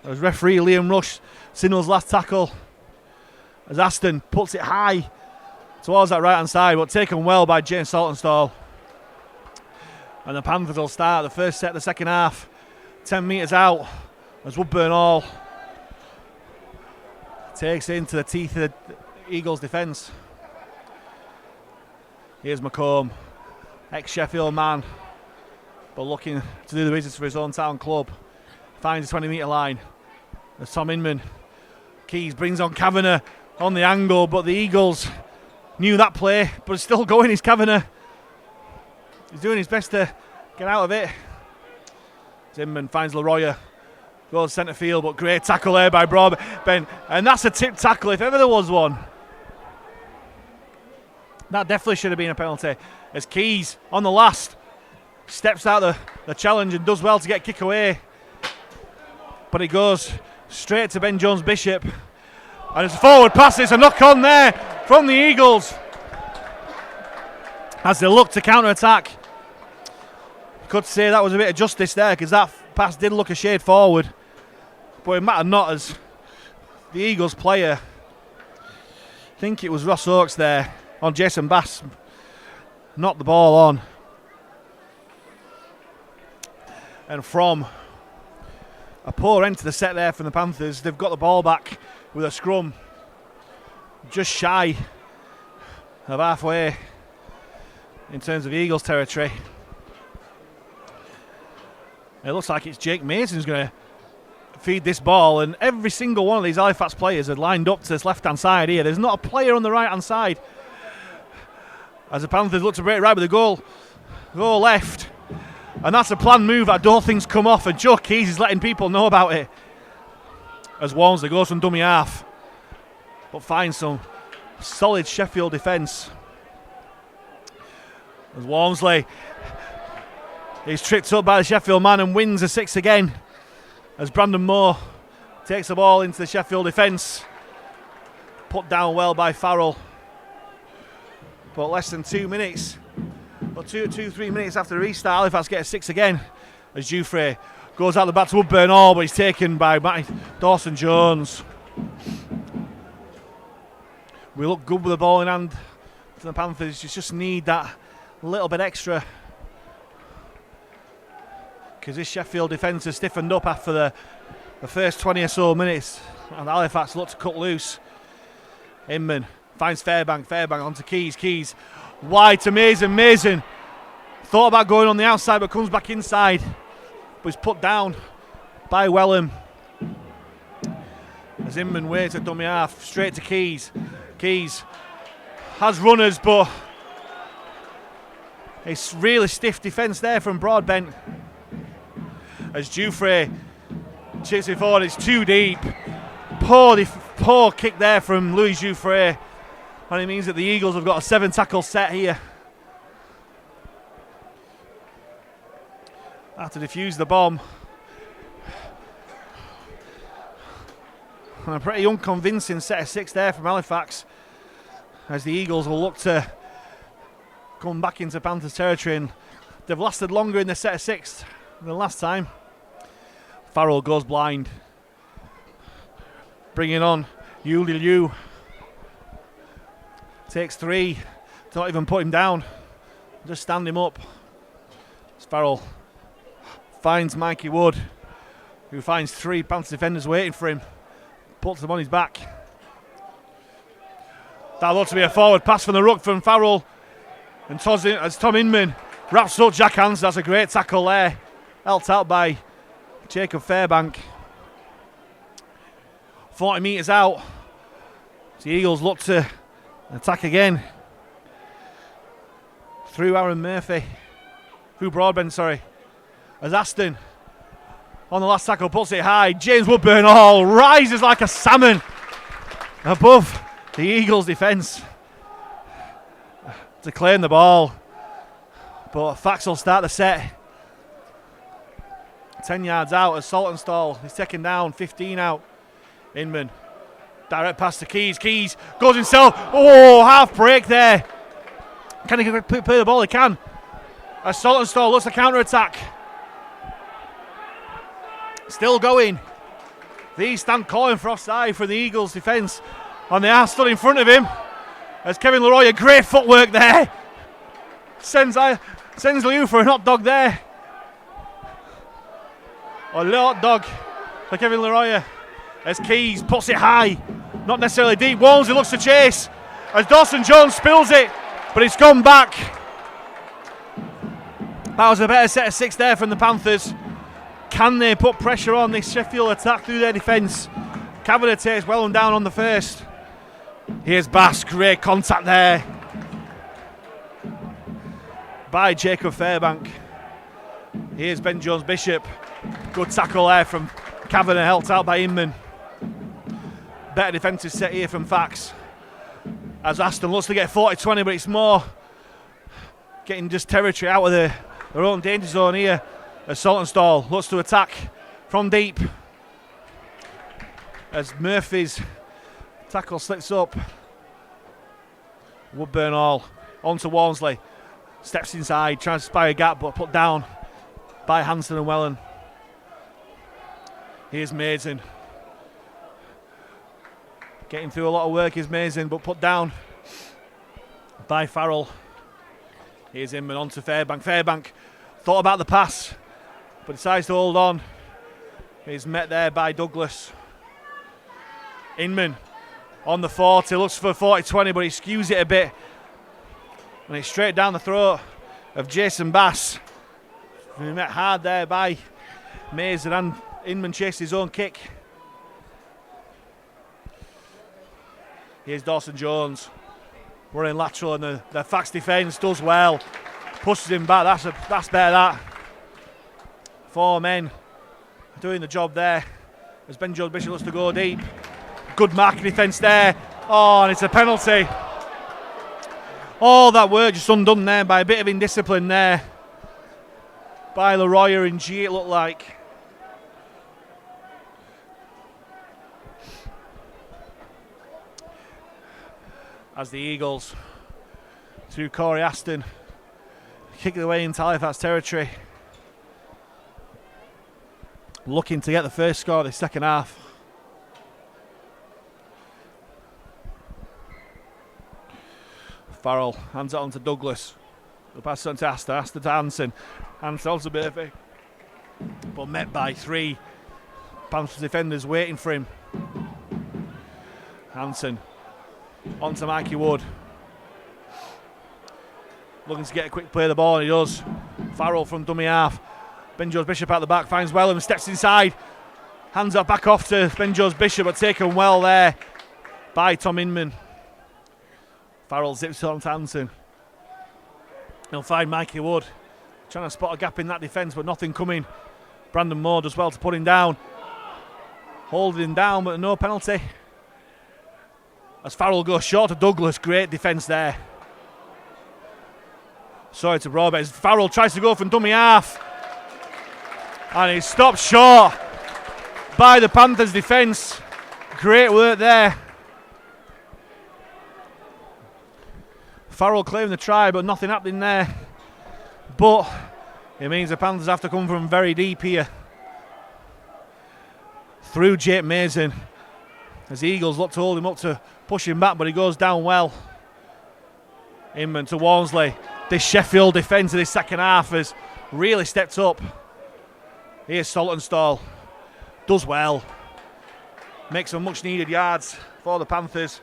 As referee Liam Rush signals last tackle. As Aston puts it high towards that right hand side, but taken well by James Saltonstall. And the Panthers will start the first set of the second half. 10 metres out as Woodburn Hall takes it into the teeth of the Eagles' defence. Here's McComb, ex-Sheffield man, but looking to do the business for his own town club. Finds the 20 metre line. There's Tom Inman. Keys brings on Kavanagh on the angle, but the Eagles knew that play, but still going is Kavanagh. He's doing his best to get out of it. Inman finds Leroy. Goes centre field, but great tackle there by Broadbent. And that's a tip tackle if ever there was one. That definitely should have been a penalty. As Keys on the last steps out the challenge and does well to get kick away. But it goes straight to Ben Jones Bishop. And it's a forward pass, it's a knock on there from the Eagles. As they look to counter attack. Could say that was a bit of justice there because that pass did look a shade forward, but it mattered not as the Eagles player, I think it was Ross Oakes there on Jason Bass, knocked the ball on. And from a poor end to the set there from the Panthers, they've got the ball back with a scrum just shy of halfway in terms of Eagles territory. It looks like it's Jake Mason who's going to feed this ball, and every single one of these Halifax players are lined up to this left-hand side here. There's not a player on the right-hand side. As the Panthers look to break right with the goal left. And that's a planned move. I don't think's come off, and Joe Keys is letting people know about it. As Walmsley goes from dummy half, but finds some solid Sheffield defence. As Walmsley is tripped up by the Sheffield man and wins a 6 again. As Brandon Moore takes the ball into the Sheffield defence. Put down well by Farrell. But less than 2 minutes, or 3 minutes after the restart, Halifax get a 6 again. As Jufrey goes out the back to Woodburn Hall, but he's taken by Dawson Jones. We look good with the ball in hand for the Panthers. You just need that little bit extra, because this Sheffield defence has stiffened up after the first 20 or so minutes, and Halifax look to cut loose. Inman finds Fairbank onto Keys wide to Mason. Thought about going on the outside but comes back inside, but is put down by Wellham. As Inman waits at dummy half, straight to Keys has runners, but it's really stiff defence there from Broadbent. As Jufrey chips it forward, it's too deep. Poor kick there from Louis Jufrey, and it means that the Eagles have got a 7 tackle set here. Have to defuse the bomb. And a pretty unconvincing set of 6 there from Halifax, as the Eagles will look to come back into Panthers territory, and they've lasted longer in the set of 6 than last time. Farrell goes blind. Bringing on Yuli Liu. Takes 3. Don't even put him down. Just stand him up. As Farrell finds Mikey Wood, who finds 3 Panthers defenders waiting for him. Puts them on his back. That looks to be a forward pass from the ruck from Farrell. And as Tom Inman wraps up Jack Hans, that's a great tackle there. Helped out by Jacob Fairbank. 40 metres out. The Eagles look to attack again. Through Broadbent, sorry. As Aston on the last tackle puts it high. James Woodburn Hall rises like a salmon above the Eagles' defence to claim the ball. But Fax will start the set. 10 yards out as Saltonstall is taken down, 15 out. Inman, direct pass to Keys goes himself. Oh, half break there. Can he play the ball? He can. As Saltonstall looks to counter attack. Still going. These stand calling for offside for the Eagles defence, and they are stood in front of him. As Kevin Leroy, a great footwork there. Sends Liu for a hot dog there. A little hot dog for Kevin Leroy. As Keys puts it high, not necessarily deep. Walmsley looks to chase as Dawson Jones spills it, but it's gone back. That was a better set of 6 there from the Panthers. Can they put pressure on this Sheffield attack through their defence? Kavanagh takes Wellham down on the first. Here's Bass, great contact there by Jacob Fairbank. Here's Ben Jones-Bishop. Good tackle there from Kavanagh, helped out by Inman. Better defensive set here from Fax. As Aston looks to get 40-20, but it's more getting just territory out of their own danger zone here. As Saltonstall looks to attack from deep. As Murphy's tackle slips up. Woodburn Hall onto Walmsley. Steps inside, tries to spy a gap, but put down by Hanson and Wellen. Here's Mason. Getting through a lot of work is Mason, but put down by Farrell. Here's Inman onto Fairbank. Fairbank thought about the pass, but decides to hold on. He's met there by Douglas. Inman on the 40, looks for 40-20, but he skews it a bit. And it's straight down the throat of Jason Bass. He met hard there by Mason and Inman chased his own kick. Here's Dawson Jones running lateral, and the Fax defence does well. Pushes him back. That's better. That 4 men doing the job there as Ben Jones Bishop looks to go deep. Good marking defence there. Oh, and it's a penalty. All that work just undone there by a bit of indiscipline there by Leroy and G, it looked like. As the Eagles, through Corey Aston, kick it away into Halifax territory. Looking to get the first score of the second half. Farrell hands it on to Douglas. The pass on to Asta to Hansen. Hansen also a bit of a, but met by 3 Panthers defenders waiting for him. Hansen on to Mikey Wood. Looking to get a quick play of the ball, and he does. Farrell from dummy half. Ben Jones Bishop out the back, finds Wellham, steps inside. Hands up back off to Ben Jones Bishop, but taken well there by Tom Inman. Farrell zips on to Hansen. He'll find Mikey Wood. Trying to spot a gap in that defence, but nothing coming. Brandon Moore does well to put him down. Holding him down, but no penalty. As Farrell goes short to Douglas, great defence there. Sorry to Roberts. Farrell tries to go from dummy half. And he's stopped short by the Panthers defence. Great work there. Farrell claiming the try, but nothing happening there. But it means the Panthers have to come from very deep here. Through Jake Mason. As the Eagles look to hold him up to push him back, but he goes down well. Inman to Walmsley. This Sheffield defence of this second half has really stepped up. Here's Saltonstall. Does well. Makes some much needed yards for the Panthers.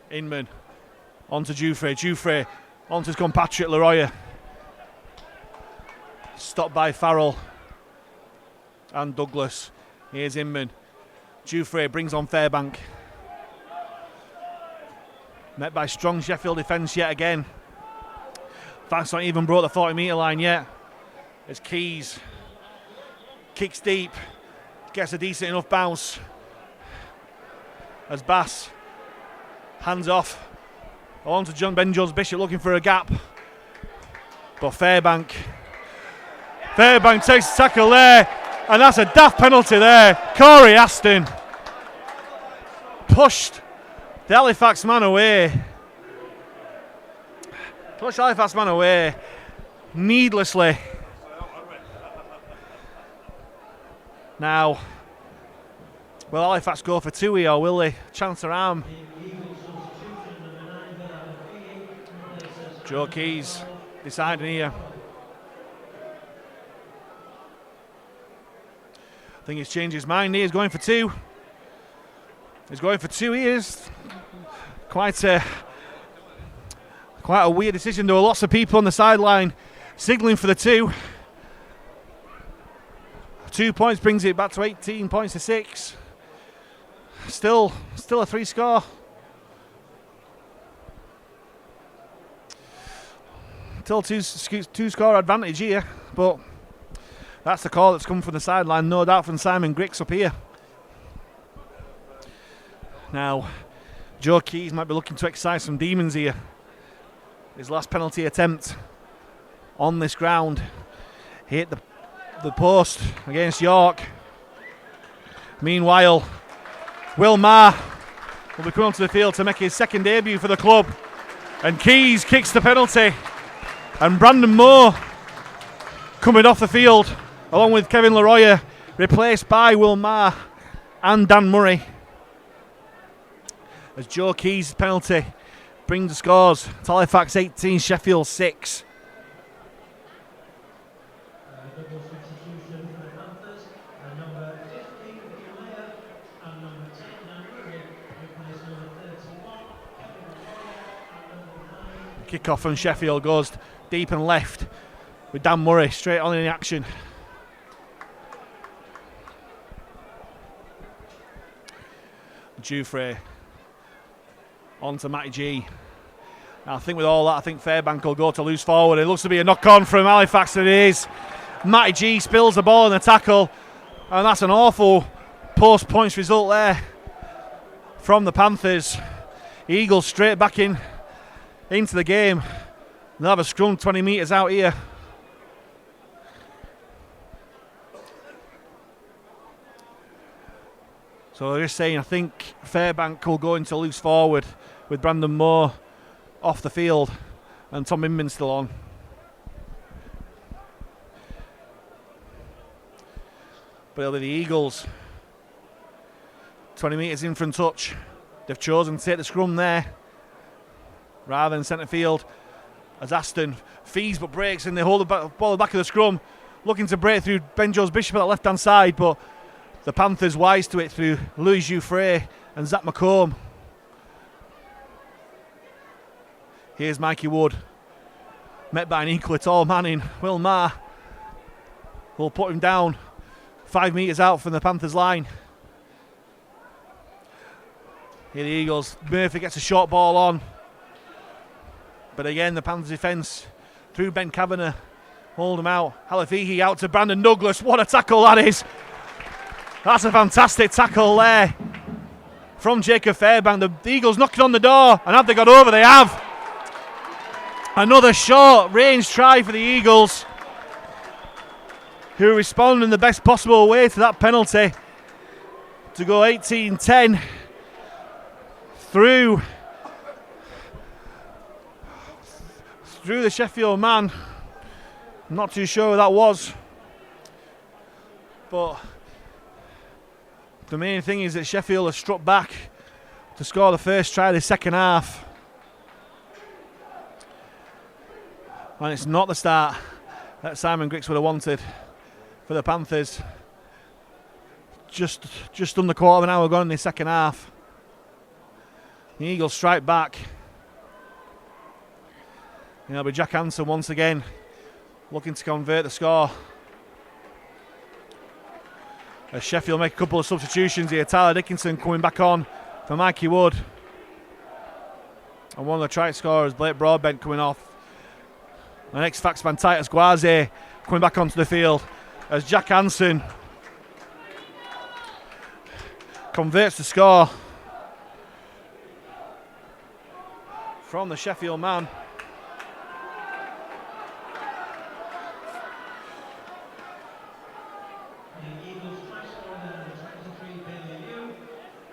Inman on to Jufrey. Jufrey on to his compatriot Leroy. Stopped by Farrell and Douglas. Here's Inman. Jufrey brings on Fairbank. Met by strong Sheffield defence yet again. That's not even broke the 40-metre line yet. As Keys kicks deep, gets a decent enough bounce. As Bass hands off on to Ben Jones Bishop looking for a gap. But Fairbank takes the tackle there, and that's a daft penalty there. Corey Aston pushed the Halifax man away. Pushed the Halifax man away needlessly. Now, will Halifax go for 2 here, or will they chance their arm? Joe Keys deciding here. I think he's changed his mind here. He's going for 2. He's going for 2 here. Quite a weird decision. There were lots of people on the sideline signalling for the 2. 2 points brings it back to 18 points to 6. Still a 3 score. Still two score advantage here, but that's the call that's come from the sideline, no doubt, from Simon Grix up here. Now, Joe Keys might be looking to excite some demons here. His last penalty attempt on this ground. He hit the post against York. Meanwhile, Will Maher will be coming onto the field to make his second debut for the club. And Keys kicks the penalty. And Brandon Moore coming off the field along with Kevin Leroy, replaced by Will Maher and Dan Murray. As Joe Keys' penalty brings the scores to Halifax 18, Sheffield 6. Double substitution for the Panthers. Number 15, Umair, and number 10, Namuri, replace number 31, and number 9. Kick off from Sheffield goes deep and left with Dan Murray straight on in the action. Jufre on to Matty G. Now I think with all that, I think Fairbank will go to loose forward. It looks to be a knock-on from Halifax, and it is. Matty G spills the ball in the tackle, and that's an awful post-points result there from the Panthers. Eagles straight back into the game. They'll have a scrum 20 metres out here. So they're just saying, I think Fairbank will go into loose forward with Brandon Moore off the field and Tom Inman still on. But it'll be the Eagles. 20 metres in from touch. They've chosen to take the scrum there rather than centre field, as Aston feeds but breaks, and they hold the ball at the back of the scrum, looking to break through Ben Jones Bishop at the left hand side, but the Panthers wise to it through Louis Jouffre and Zach McComb. Here's Mikey Wood, met by an equally tall man in Will Marr. Will put him down 5 metres out from the Panthers line. Here the Eagles, Murphy gets a short ball on, but again the Panthers defence through Ben Kavanagh, hold him out. Halafihi out to Brandon Douglas. What a tackle that is! That's a fantastic tackle there from Jacob Fairbank. The Eagles knocking on the door, and have they got over? They have. Another short range try for the Eagles, who respond in the best possible way to that penalty to go 18-10 through the Sheffield man. I'm not too sure who that was, but the main thing is that Sheffield has struck back to score the first try of the second half, and it's not the start that Simon Griggs would have wanted for the Panthers. Just under quarter of an hour gone in the second half. The Eagles strike back. And it'll be Jack Hansen once again looking to convert the score. As Sheffield make a couple of substitutions here. Tyler Dickinson coming back on for Mikey Wood. And one of the try scorers, Blake Broadbent, coming off. And ex-Fax man Titus Gwaze coming back onto the field as Jack Hansen converts the score from the Sheffield man. The Eagles try scorer number 23, Billy Liu,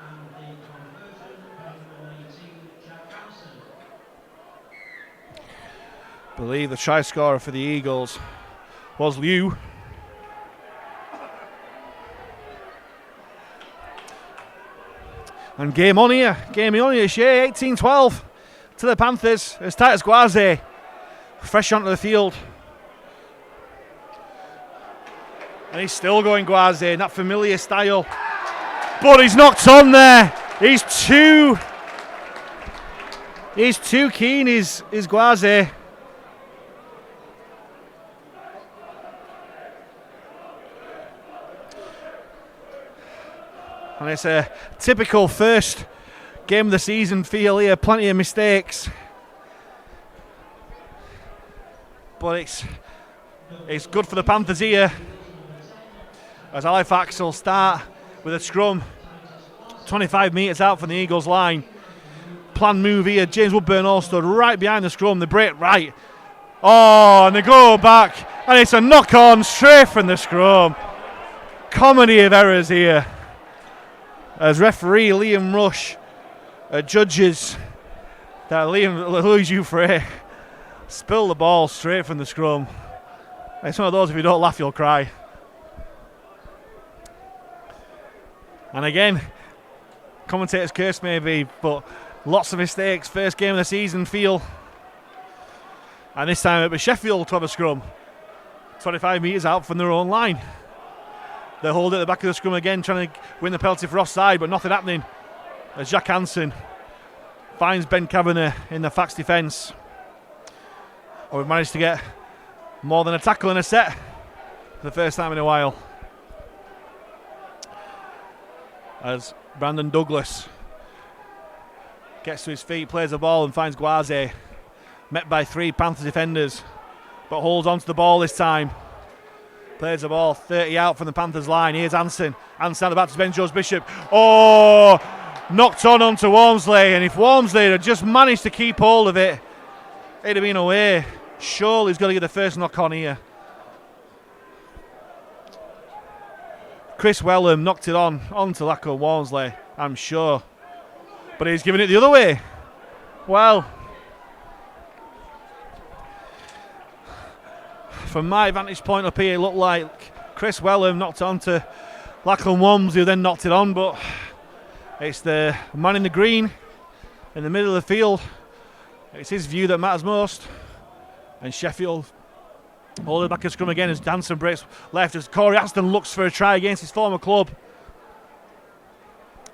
and the conversion by number 19, Jack Hansen. I believe the try scorer for the Eagles was Liu. And game on here, Shay, 18-12 to the Panthers as Titus Gwaze fresh onto the field. And he's still going Gwaze in that familiar style. But he's knocked on there. He's too keen, is Gwaze. And it's a typical first game of the season feel here, plenty of mistakes. But it's good for the Panthers here, as Halifax will start with a scrum 25 metres out from the Eagles line. Planned move here, James Woodburn all stood right behind the scrum, they break right. Oh, and they go back, and it's a knock on straight from the scrum. Comedy of errors here, as referee Liam Rush judges that Louis Jouffre spilled the ball straight from the scrum. It's one of those, if you don't laugh, you'll cry. And again, commentator's curse maybe, but lots of mistakes. First game of the season feel. And this time it'll be Sheffield to have a scrum 25 metres out from their own line. They hold it at the back of the scrum again, trying to win the penalty for offside, but nothing happening as Jack Hansen finds Ben Kavanagh in the Fax defence. Oh, we've managed to get more than a tackle in a set for the first time in a while, as Brandon Douglas Gets to his feet, plays the ball and finds Guaze. Met by 3 Panthers defenders, but holds on to the ball this time. Plays the ball 30 out from the Panthers line. Here's Anson. Anson at the back to Ben Jones Bishop. Oh, knocked onto Walmsley. And if Walmsley had just managed to keep hold of it, it'd have been away. Surely he's going to get the first knock on here. Chris Wellham knocked it onto Lachlan Walmsley, I'm sure. But he's giving it the other way. Well, from my vantage point up here, it looked like Chris Wellham knocked onto Lachlan Walmsley, who then knocked it on, but it's the man in the green in the middle of the field. It's his view that matters most. And Sheffield holding back a scrum again as Danson breaks left as Corey Aston looks for a try against his former club.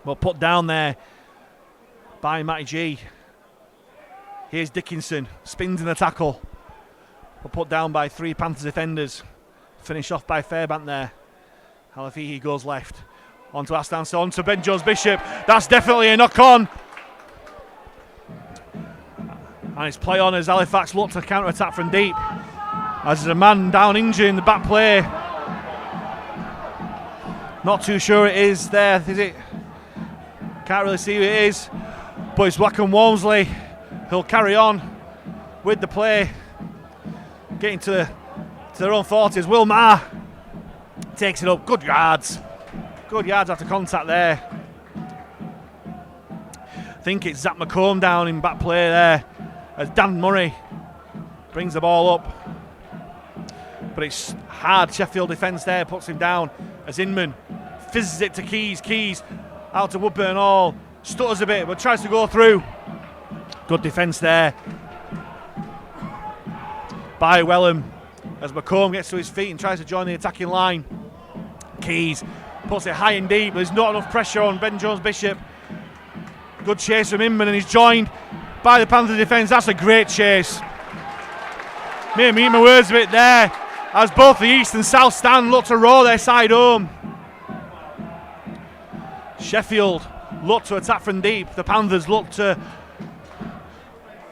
Well, put down there by Matty G. Here's Dickinson, spins in the tackle. But put down by 3 Panthers defenders. Finish off by Fairbank there. Halifax goes left. Onto Aston, so onto Ben Jones Bishop. That's definitely a knock on. And it's play on as Halifax look to counter attack from deep. As there's a man down injured in the back play. Not too sure it is there, is it? Can't really see who it is. But it's Lachlan Walmsley. He'll carry on with the play. Getting to their own 40s. Will Maher takes it up. Good yards. Good yards after contact there. I think it's Zach McComb down in back play there. As Dan Murray brings the ball up. But it's hard Sheffield defence there, puts him down as Inman fizzes it to Keys. Keys out to Woodburn Hall, stutters a bit but tries to go through. Good defence there by Wellham as McComb gets to his feet and tries to join the attacking line. Keys puts it high and deep, there's not enough pressure on Ben Jones Bishop. Good chase from Inman and he's joined by the Panther defence. That's a great chase. May meet my words a bit there as both the East and South stand look to roll their side home. Sheffield look to attack from deep. The Panthers look to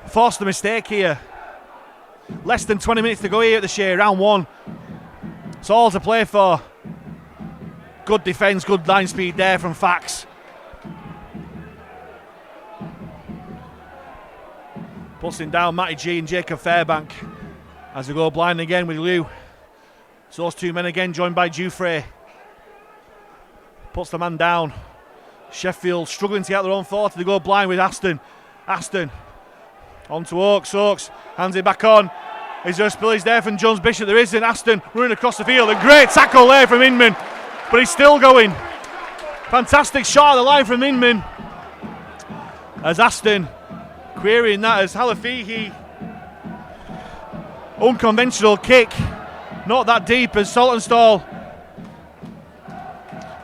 force the mistake here. Less than 20 minutes to go here at the Shay, round 1. It's all to play for. Good defence, good line speed there from Fax. Busting down Matty G and Jacob Fairbank as they go blind again with Liu. So those 2 men again joined by Dufresne. Puts the man down. Sheffield struggling to get their own 40. They go blind with Aston. Aston on to Oakes. Oakes hands it back on. Is there a spillage there from Jones Bishop? There isn't. Aston running across the field. A great tackle there from Inman. But he's still going. Fantastic shot at the line from Inman. As Aston querying that as Halifax. Unconventional kick. Not that deep as Saltonstall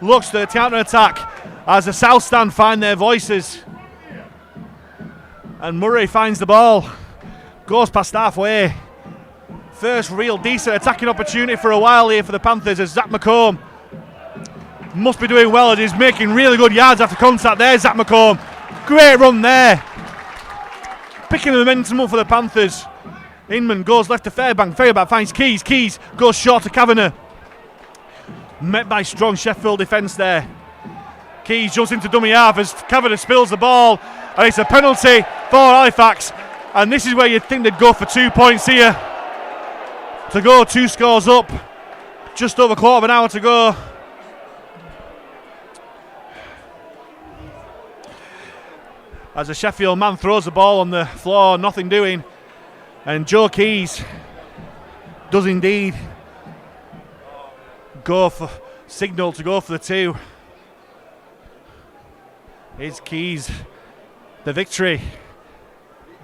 looks to the counter attack as the South stand find their voices. And Murray finds the ball. Goes past halfway. First real decent attacking opportunity for a while here for the Panthers as Zach McComb must be doing well as he's making really good yards after contact there. Zach McComb. Great run there. Picking the momentum up for the Panthers. Inman goes left to Fairbank. Fairbank finds Keys. Keys goes short to Kavanagh. Met by strong Sheffield defence there. Keys jumps into dummy half as Kavanagh spills the ball. And it's a penalty for Halifax. And this is where you'd think they'd go for 2 points here. To go 2 scores up. Just over a quarter of an hour to go. As a Sheffield man throws the ball on the floor, nothing doing. And Joe Keys does indeed signal to go for the 2. Here's Keys. The victory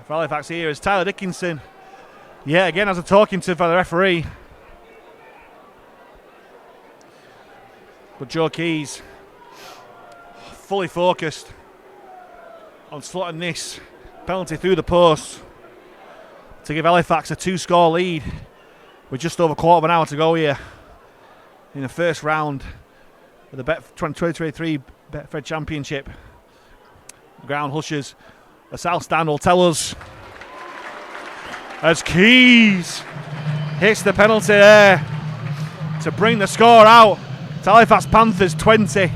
for Halifax here is Tyler Dickinson. Yeah, again as a talking to for the referee. But Joe Keys fully focused on slotting this penalty through the post to give Halifax a 2-score lead with just over a quarter of an hour to go here in the first round of the 2023 Betfred Championship. The ground hushes The South Stand will tell us. As Keys hits the penalty there to bring the score out. It's Halifax Panthers 20,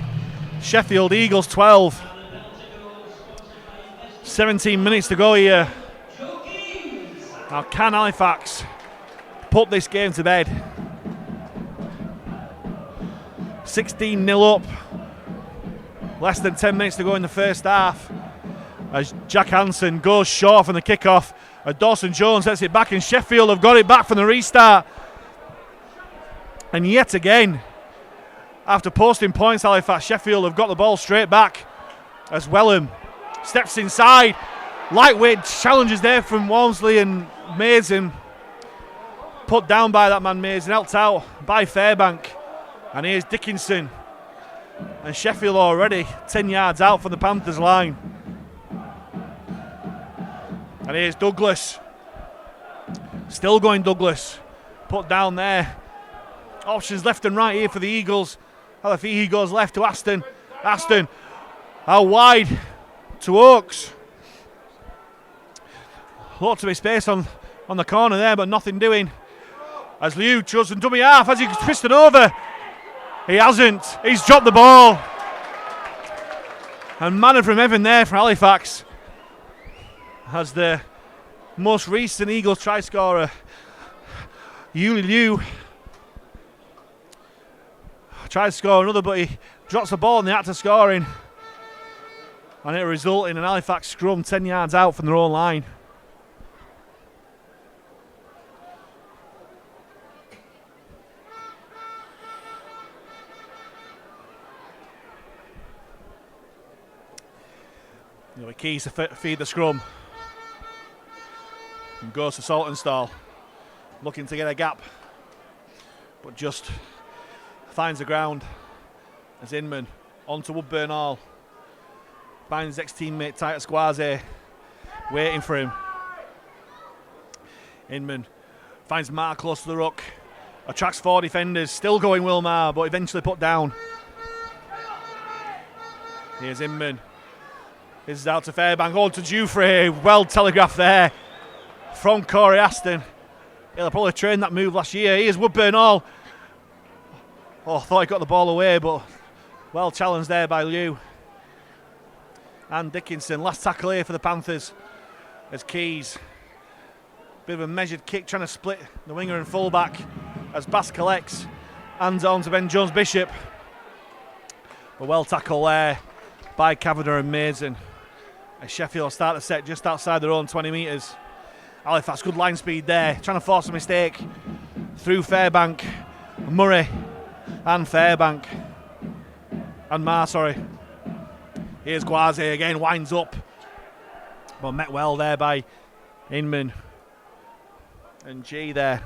Sheffield Eagles 12. 17 minutes to go here. Now can Halifax put this game to bed? 16-0 up. Less than 10 minutes to go in the first half. As Jack Hansen goes short from the kickoff. Dawson Jones sets it back, and Sheffield have got it back from the restart. And yet again, after posting points, Halifax, Sheffield have got the ball straight back. As Wellham steps inside. Lightweight challenges there from Walmsley, and Mason put down by that man Mason, helped out by Fairbank. And here's Dickinson. And Sheffield already 10 yards out from the Panthers line. And here's Douglas. Still going Douglas. Put down there. Options left and right here for the Eagles. Halifax goes left to Aston. Aston out wide to Oakes. Lots of his space on the corner there, but nothing doing. As Liu tries and dummy half as he's twisted over. He hasn't. He's dropped the ball. And manna from heaven there for Halifax. As the most recent Eagles try scorer, Yuli Liu, tried to score another, but he drops the ball in the act of scoring. And it resulted in an Halifax scrum 10 yards out from their own line. The Keys to feed the scrum. And goes to Saltonstall, looking to get a gap, but just finds the ground as Inman onto Woodburn Hall. Finds his ex-teammate Titus Squaze waiting for him. Inman finds Marr close to the ruck, attracts 4 defenders, still going Wilmar, but eventually put down. Here's Inman. This is out to Fairbank, on to Jufrey, well telegraphed there from Corey Aston. He'll have probably trained that move last year. Here's Woodburn Hall. Oh, thought he got the ball away, but well challenged there by Liu. And Dickinson, last tackle here for the Panthers. As Keys, bit of a measured kick, trying to split the winger and fullback. As Bass collects, hands on to Ben Jones-Bishop. A well tackle there by Kavanagh and Mason. As Sheffield start the set just outside their own 20 metres. Halifax, good line speed there, trying to force a mistake through Fairbank, Murray and Fairbank. And Marr, sorry. Here's Guaze again, winds up. But met well there by Inman. And G there.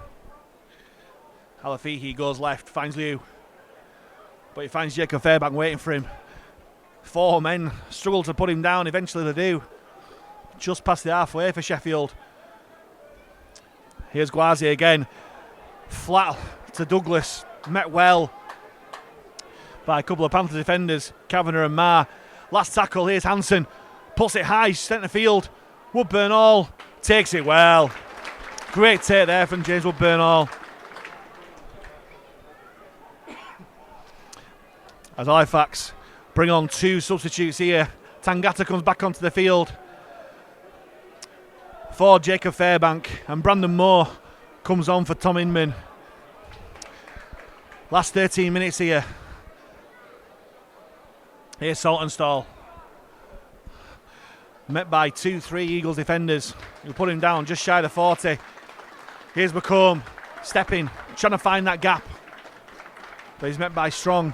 Halifax goes left, finds Liu. But he finds Jacob Fairbank waiting for him. 4 men struggle to put him down, eventually they do. Just past the halfway for Sheffield. Here's Guaze again. Flat to Douglas. Met well by a couple of Panther defenders, Kavanagh and Marr. Last tackle, here's Hansen. Puts it high, centre field. Woodburn Hall takes it well. Great take there from James Woodburn Hall. As Halifax bring on 2 substitutes here. Tangata comes back onto the field for Jacob Fairbank, and Brandon Moore comes on for Tom Inman. Last 13 minutes here. Here's Saltonstall. Met by 2-3 Eagles defenders. He'll put him down just shy of 40. Here's McComb stepping, trying to find that gap. But he's met by strong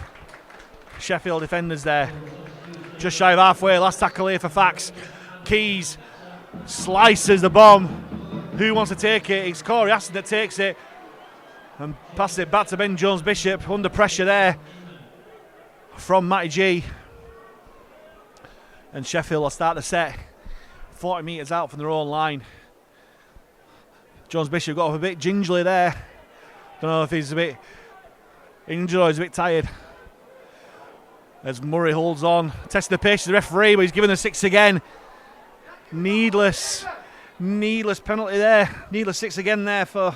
Sheffield defenders there. Just shy of halfway. Last tackle here for Fax. Keys slices the bomb. Who wants to take it? It's Corey Aston that takes it and passes it back to Ben Jones-Bishop. Under pressure there from Matty G. And Sheffield will start the set 40 metres out from their own line. Jones-Bishop got off a bit gingerly there. Don't know if he's a bit injured or he's a bit tired. As Murray holds on, testing the pace of the referee, but he's given the 6 again. Needless penalty there. Needless 6 again there for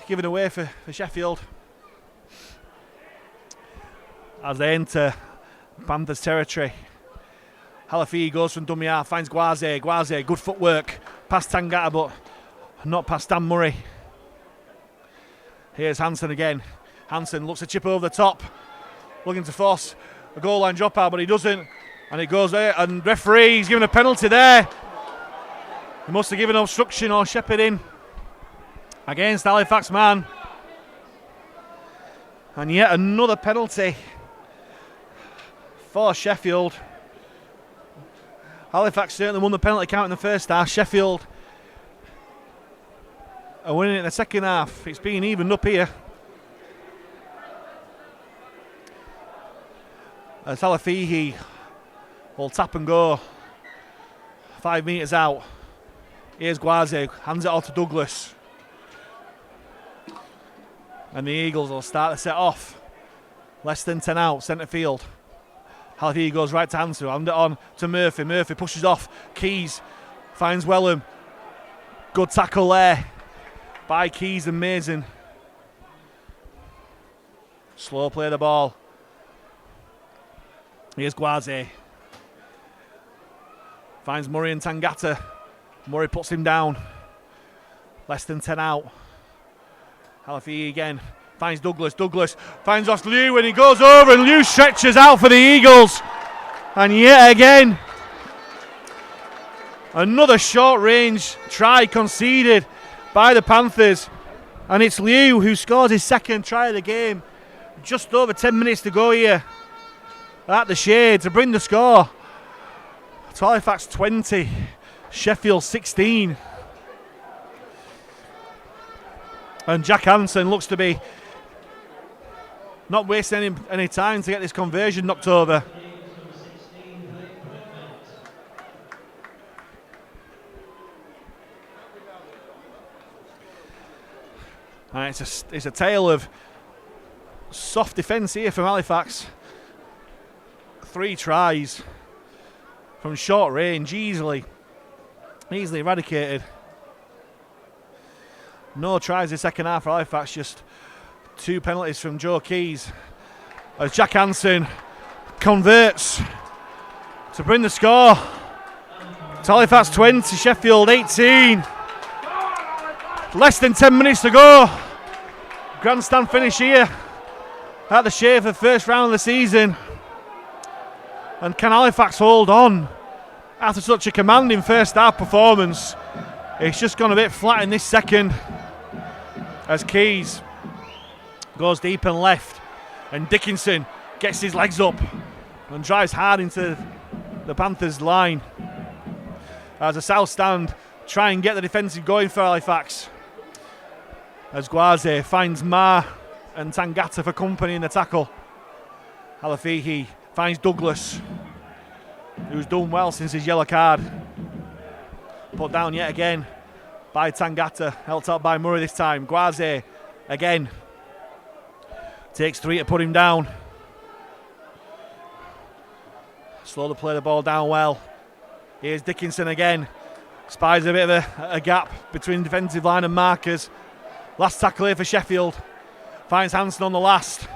giving away for Sheffield. As they enter Panthers territory. Halifax goes from dummy half, finds Gwaze. Gwaze, good footwork. Past Tangata, but not past Dan Murray. Here's Hansen again. Hansen looks to chip over the top. Looking to force a goal line dropout, but he doesn't. And it goes there, and referee's given a penalty there. He must have given obstruction or shepherding against Halifax man. And yet another penalty for Sheffield. Halifax certainly won the penalty count in the first half. Sheffield are winning it in the second half. It's been evened up here. As Halifax will tap and go 5 metres out. Here's Gwaze, hands it all to Douglas. And the Eagles will start the set off. Less than 10 out, centre field. Halifax goes right to Hansen, hand it on to Murphy. Murphy pushes off. Keys finds Wellham. Good tackle there by Keys and Mason. Slow play the ball. Here's Gwaze. Finds Murray and Tangata. Murray puts him down. Less than 10 out. Halifax again. Finds Douglas. Douglas finds off Liu and he goes over and Liu stretches out for the Eagles. And yet again, another short range try conceded by the Panthers. And it's Liu who scores his second try of the game. Just over 10 minutes to go here at the Shade to bring the score to Halifax 20, Sheffield 16. And Jack Hansen looks to be not wasting any time to get this conversion knocked over. And it's a tale of soft defence here from Halifax. 3 tries from short range, easily eradicated. No tries in the second half for Halifax, just 2 penalties from Joe Keys. As Jack Hansen converts to bring the score to Halifax 20, Sheffield 18. Less than 10 minutes to go. Grandstand finish here at the Shea for the first round of the season. And can Halifax hold on after such a commanding first half performance? It's just gone a bit flat in this second as Keys goes deep and left and Dickinson gets his legs up and drives hard into the Panthers line as the South stand try and get the defensive going for Halifax. As Gwaze finds Ma and Tangata for company in the tackle. Halifax finds Douglas, who's done well since his yellow card. Put down yet again by Tangata, helped out by Murray this time. Gwaze again takes 3 to put him down. Slow to play the ball down well. Here's Dickinson again. Spies a bit of a gap between defensive line and markers. Last tackle here for Sheffield. Finds Hansen on the last.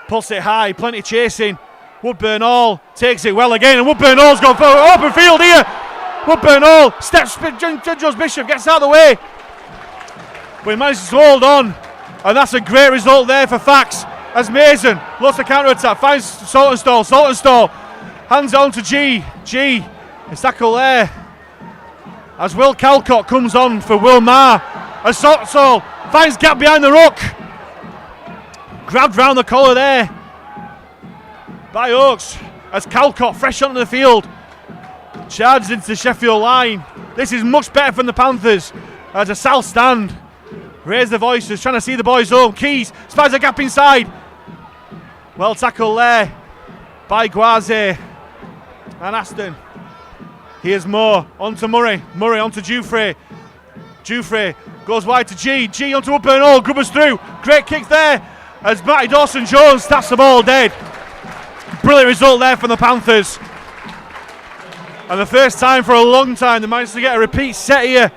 Pulls it high, plenty chasing. Woodburn Hall takes it well again, and Woodburn Hall's gone for open field here. Woodburn Hall steps, Josh Bishop gets out of the way. But he manages to hold on, and that's a great result there for Fax. As Mason lost the counter attack, finds Saltonstall. Saltonstall hands it on to G. It's tackle there. As Will Calcott comes on for Will Maher. As Saltonstall finds gap behind the ruck. Grabbed round the collar there by Oakes as Calcott fresh onto the field charges into the Sheffield line. This is much better from the Panthers as a South stand raise their voices trying to see the boys home. Keys spies a gap inside. Well tackled there by Gwaze and Aston. Here's Moore onto Murray onto Jufrey goes wide to G onto Woodburn Hall. Grubbers through, great kick there as Matty Dawson-Jones taps the ball dead. Brilliant result there from the Panthers And the first time for a long time they managed to get a repeat set here.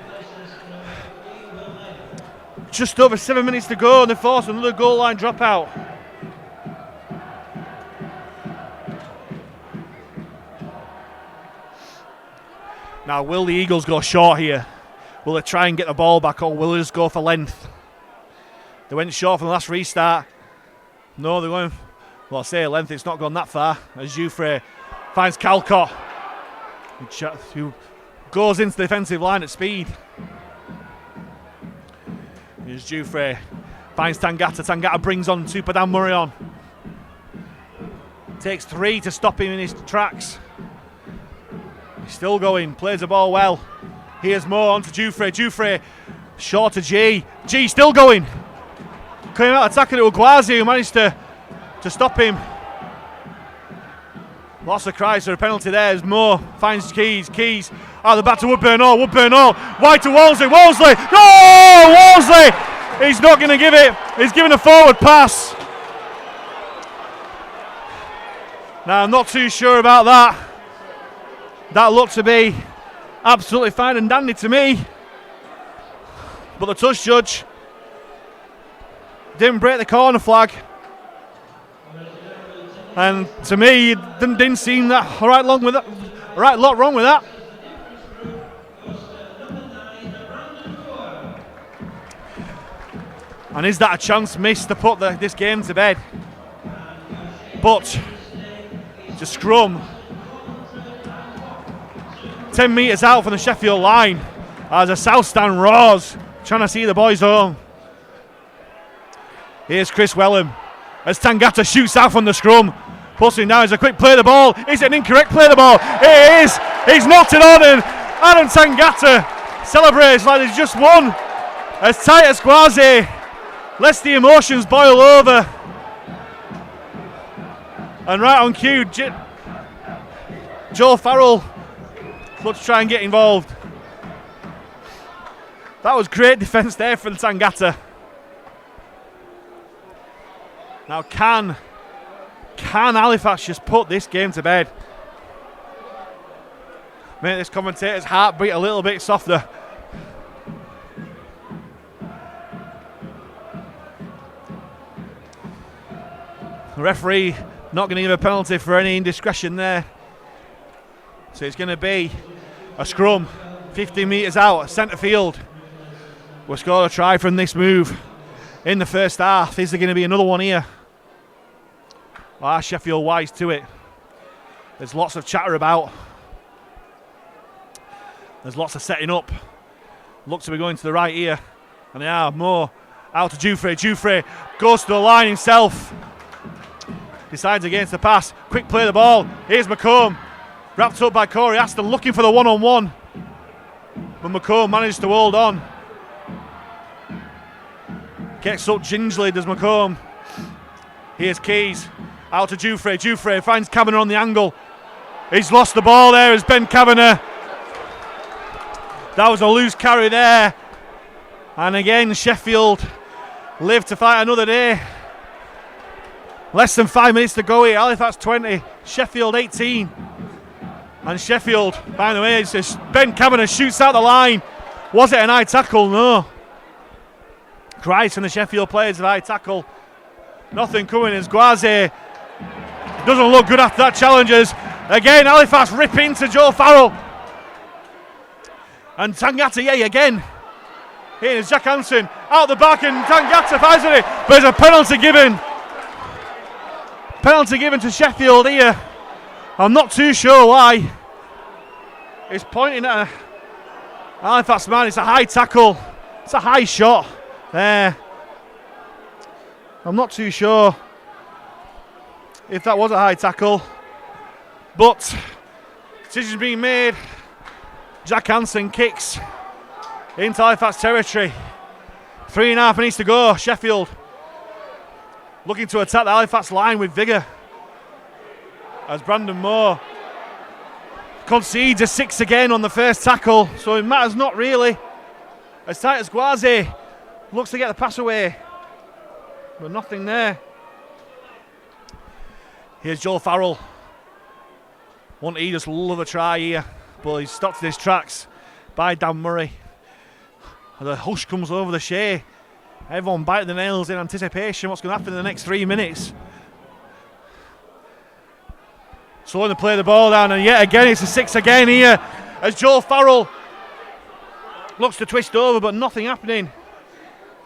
Just over 7 minutes to go and they force another goal line dropout. Now, will the Eagles go short here? Will they try and get the ball back, or will they just go for length? They went short from the last restart. No, they're going, well, I say length, it's not gone that far. As Jouffre finds Calcott, who goes into the defensive line at speed. Here's Jouffre, finds Tangata. Tangata brings on Tupadan Murray on. Takes 3 to stop him in his tracks. He's still going, plays the ball well. Here's more on to Jouffre. Jouffre short to G. G still going. Coming out attacking to Uguazi, who managed to stop him. Lots of cries for a penalty there as Moore finds Keys. Keys out the back to Woodburn Hall. Woodburn Hall wide to Wolseley. Wolseley! Oh! Wolseley! He's not going to give it. He's giving a forward pass. Now, I'm not too sure about that. That looked to be absolutely fine and dandy to me. But the touch judge didn't break the corner flag. And to me, it didn't seem that right lot wrong with that. And is that a chance missed to put this game to bed? But to scrum 10 metres out from the Sheffield line as the South Stand roars, trying to see the boys home. Here's Chris Wellham as Tangata shoots out from the scrum. Pulsing now is a quick play of the ball. Is it an incorrect play of the ball? It is. He's knocked it on, and Adam Tangata celebrates like he's just won. As Titus Gwazi lets the emotions boil over. And right on cue, Joe Farrell looks to try and get involved. That was great defence there from Tangata. Now can Halifax just put this game to bed? Make this commentator's heart beat a little bit softer. The referee not going to give a penalty for any indiscretion there. So it's going to be a scrum 50 metres out, centre field. We've scored a try from this move in the first half. Is there going to be another one here? Well, Sheffield wise to it. There's lots of chatter about. There's lots of setting up. Looks to be going to the right here. And they are. More out to Jouffre. Jouffre goes to the line himself. Decides against the pass. Quick play of the ball. Here's McComb. Wrapped up by Corey Aston, looking for the one-on-one. But McComb managed to hold on. Gets up gingerly, does McComb. Here's Keys. Out to Jouffre. Jouffre finds Kavanagh on the angle. He's lost the ball there as Ben Kavanagh. That was a loose carry there. And again, Sheffield live to fight another day. Less than 5 minutes to go here. Halifax 20, Sheffield 18. And Sheffield, by the way, it's just Ben Kavanagh shoots out the line. Was it an high tackle? No. Cries from the Sheffield players of high tackle. Nothing coming as Gwazi doesn't look good after that challenges. Again, Halifax rip into Joe Farrell. And Tangata, again. Here's Jack Hansen out the back, and Tangata finds it. But there's a penalty given. Penalty given to Sheffield here. I'm not too sure why. It's pointing at a Halifax man. It's a high tackle. It's a high shot there. I'm not too sure if that was a high tackle, but decision being made. Jack Hansen kicks into Halifax territory. 3.5 minutes to go. Sheffield looking to attack the Halifax line with vigour as Brandon Moore concedes a 6 again on the first tackle, so it matters not really as Titus Gwazi looks to get the pass away, but nothing there. Here's Joe Farrell. Won't he just love a try here? but he's stopped in his tracks by Dan Murray. And the hush comes over the Shay. Everyone biting the nails in anticipation what's going to happen in the next 3 minutes. Slowing to play the ball down, and yet again it's a 6 again here as Joe Farrell looks to twist over, but nothing happening.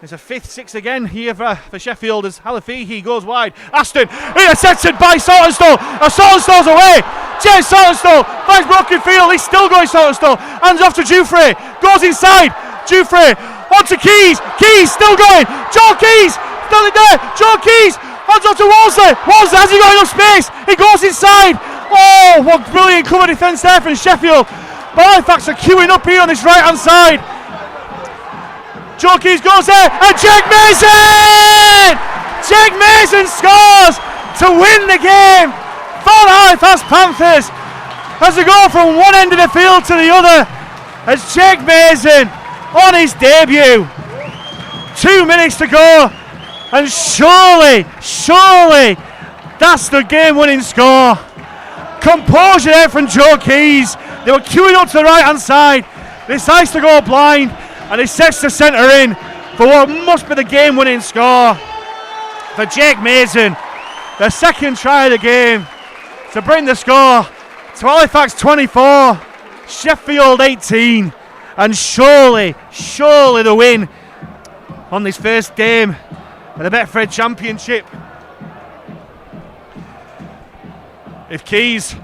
It's a 5th 6 again here for Sheffield as Halifax goes wide. Aston intercepted by Saltonstall. Saltonstall's away. James Saltonstall finds broken field. He's still going Saltonstall. Hands off to Jufrey. Goes inside. Jufrey on to Keys. Keys still going. Joe Keys still in there. Joe Keys hands off to Wolseley. Wolseley, has he got enough space? He goes inside. Oh, what brilliant cover defence there from Sheffield. But Halifax are queuing up here on this right hand side. Joe Keys goes there, and Jake Mason! Jake Mason scores to win the game for the Halifax Panthers as they go from one end of the field to the other as Jake Mason on his debut. 2 minutes to go, and surely that's the game-winning score. Composure there from Joe Keys. They were queuing up to the right hand side. They decides to go blind, and he sets the centre in for what must be the game-winning score for Jake Mason. The second try of the game to bring the score to Halifax 24, Sheffield 18, and surely the win on this first game of the Betfred Championship. If Keys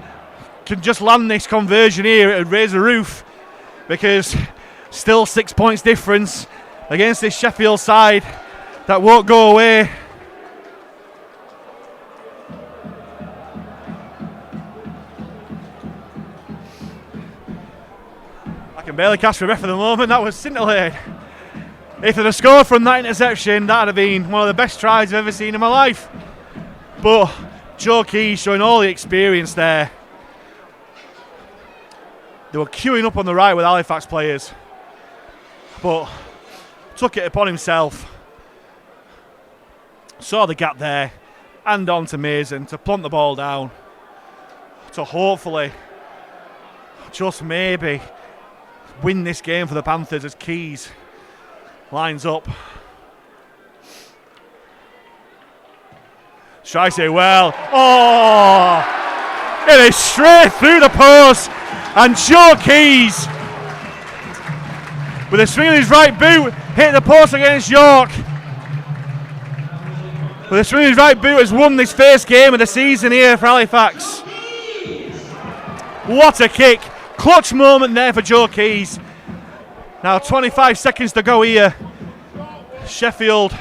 can just land this conversion here, it would raise the roof, because still 6 points difference against this Sheffield side that won't go away. I can barely catch my breath for the moment. That was scintillating. If they'd have scored from that interception, that would have been one of the best tries I've ever seen in my life. But Joe Keys showing all the experience there. They were queuing up on the right with Halifax players, but took it upon himself, saw the gap there, and on to Mason to plump the ball down to hopefully, just maybe, win this game for the Panthers as Keys lines up. Strikes it well. Oh! It is straight through the post, and Joe Keys, with a swing of his right boot, hit the post against York. With a swing of his right boot, has won this first game of the season here for Halifax. What a kick. Clutch moment there for Joe Keys. Now 25 seconds to go here. Sheffield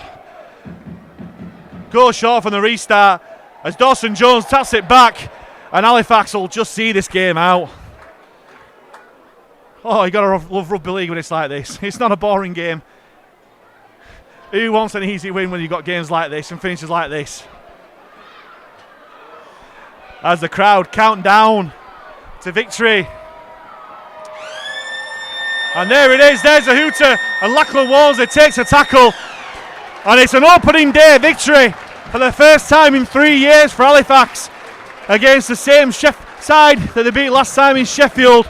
goes short from the restart as Dawson Jones taps it back, and Halifax will just see this game out. Oh, you gotta love rugby league when it's like this. It's not a boring game. Who wants an easy win when you've got games like this and finishes like this? As the crowd count down to victory. And there it is, there's a hooter, and Lachlan Walmsley takes a tackle. And it's an opening day victory for the first time in 3 years for Halifax against the same side that they beat last time in Sheffield.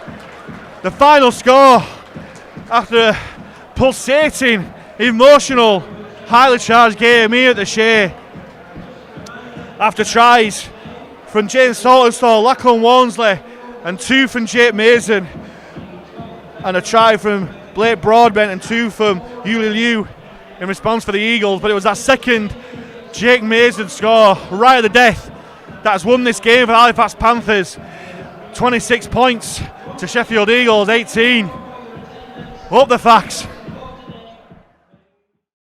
The final score after a pulsating, emotional, highly charged game here at the Shay. After tries from James Saltonstall, Lachlan Walmsley, and 2 from Jake Mason, and a try from Blake Broadbent and 2 from Yuli Liu in response for the Eagles. But it was that second Jake Mason score right at the death that's won this game for the Halifax Panthers. 26 points to Sheffield Eagles 18. Up the facts.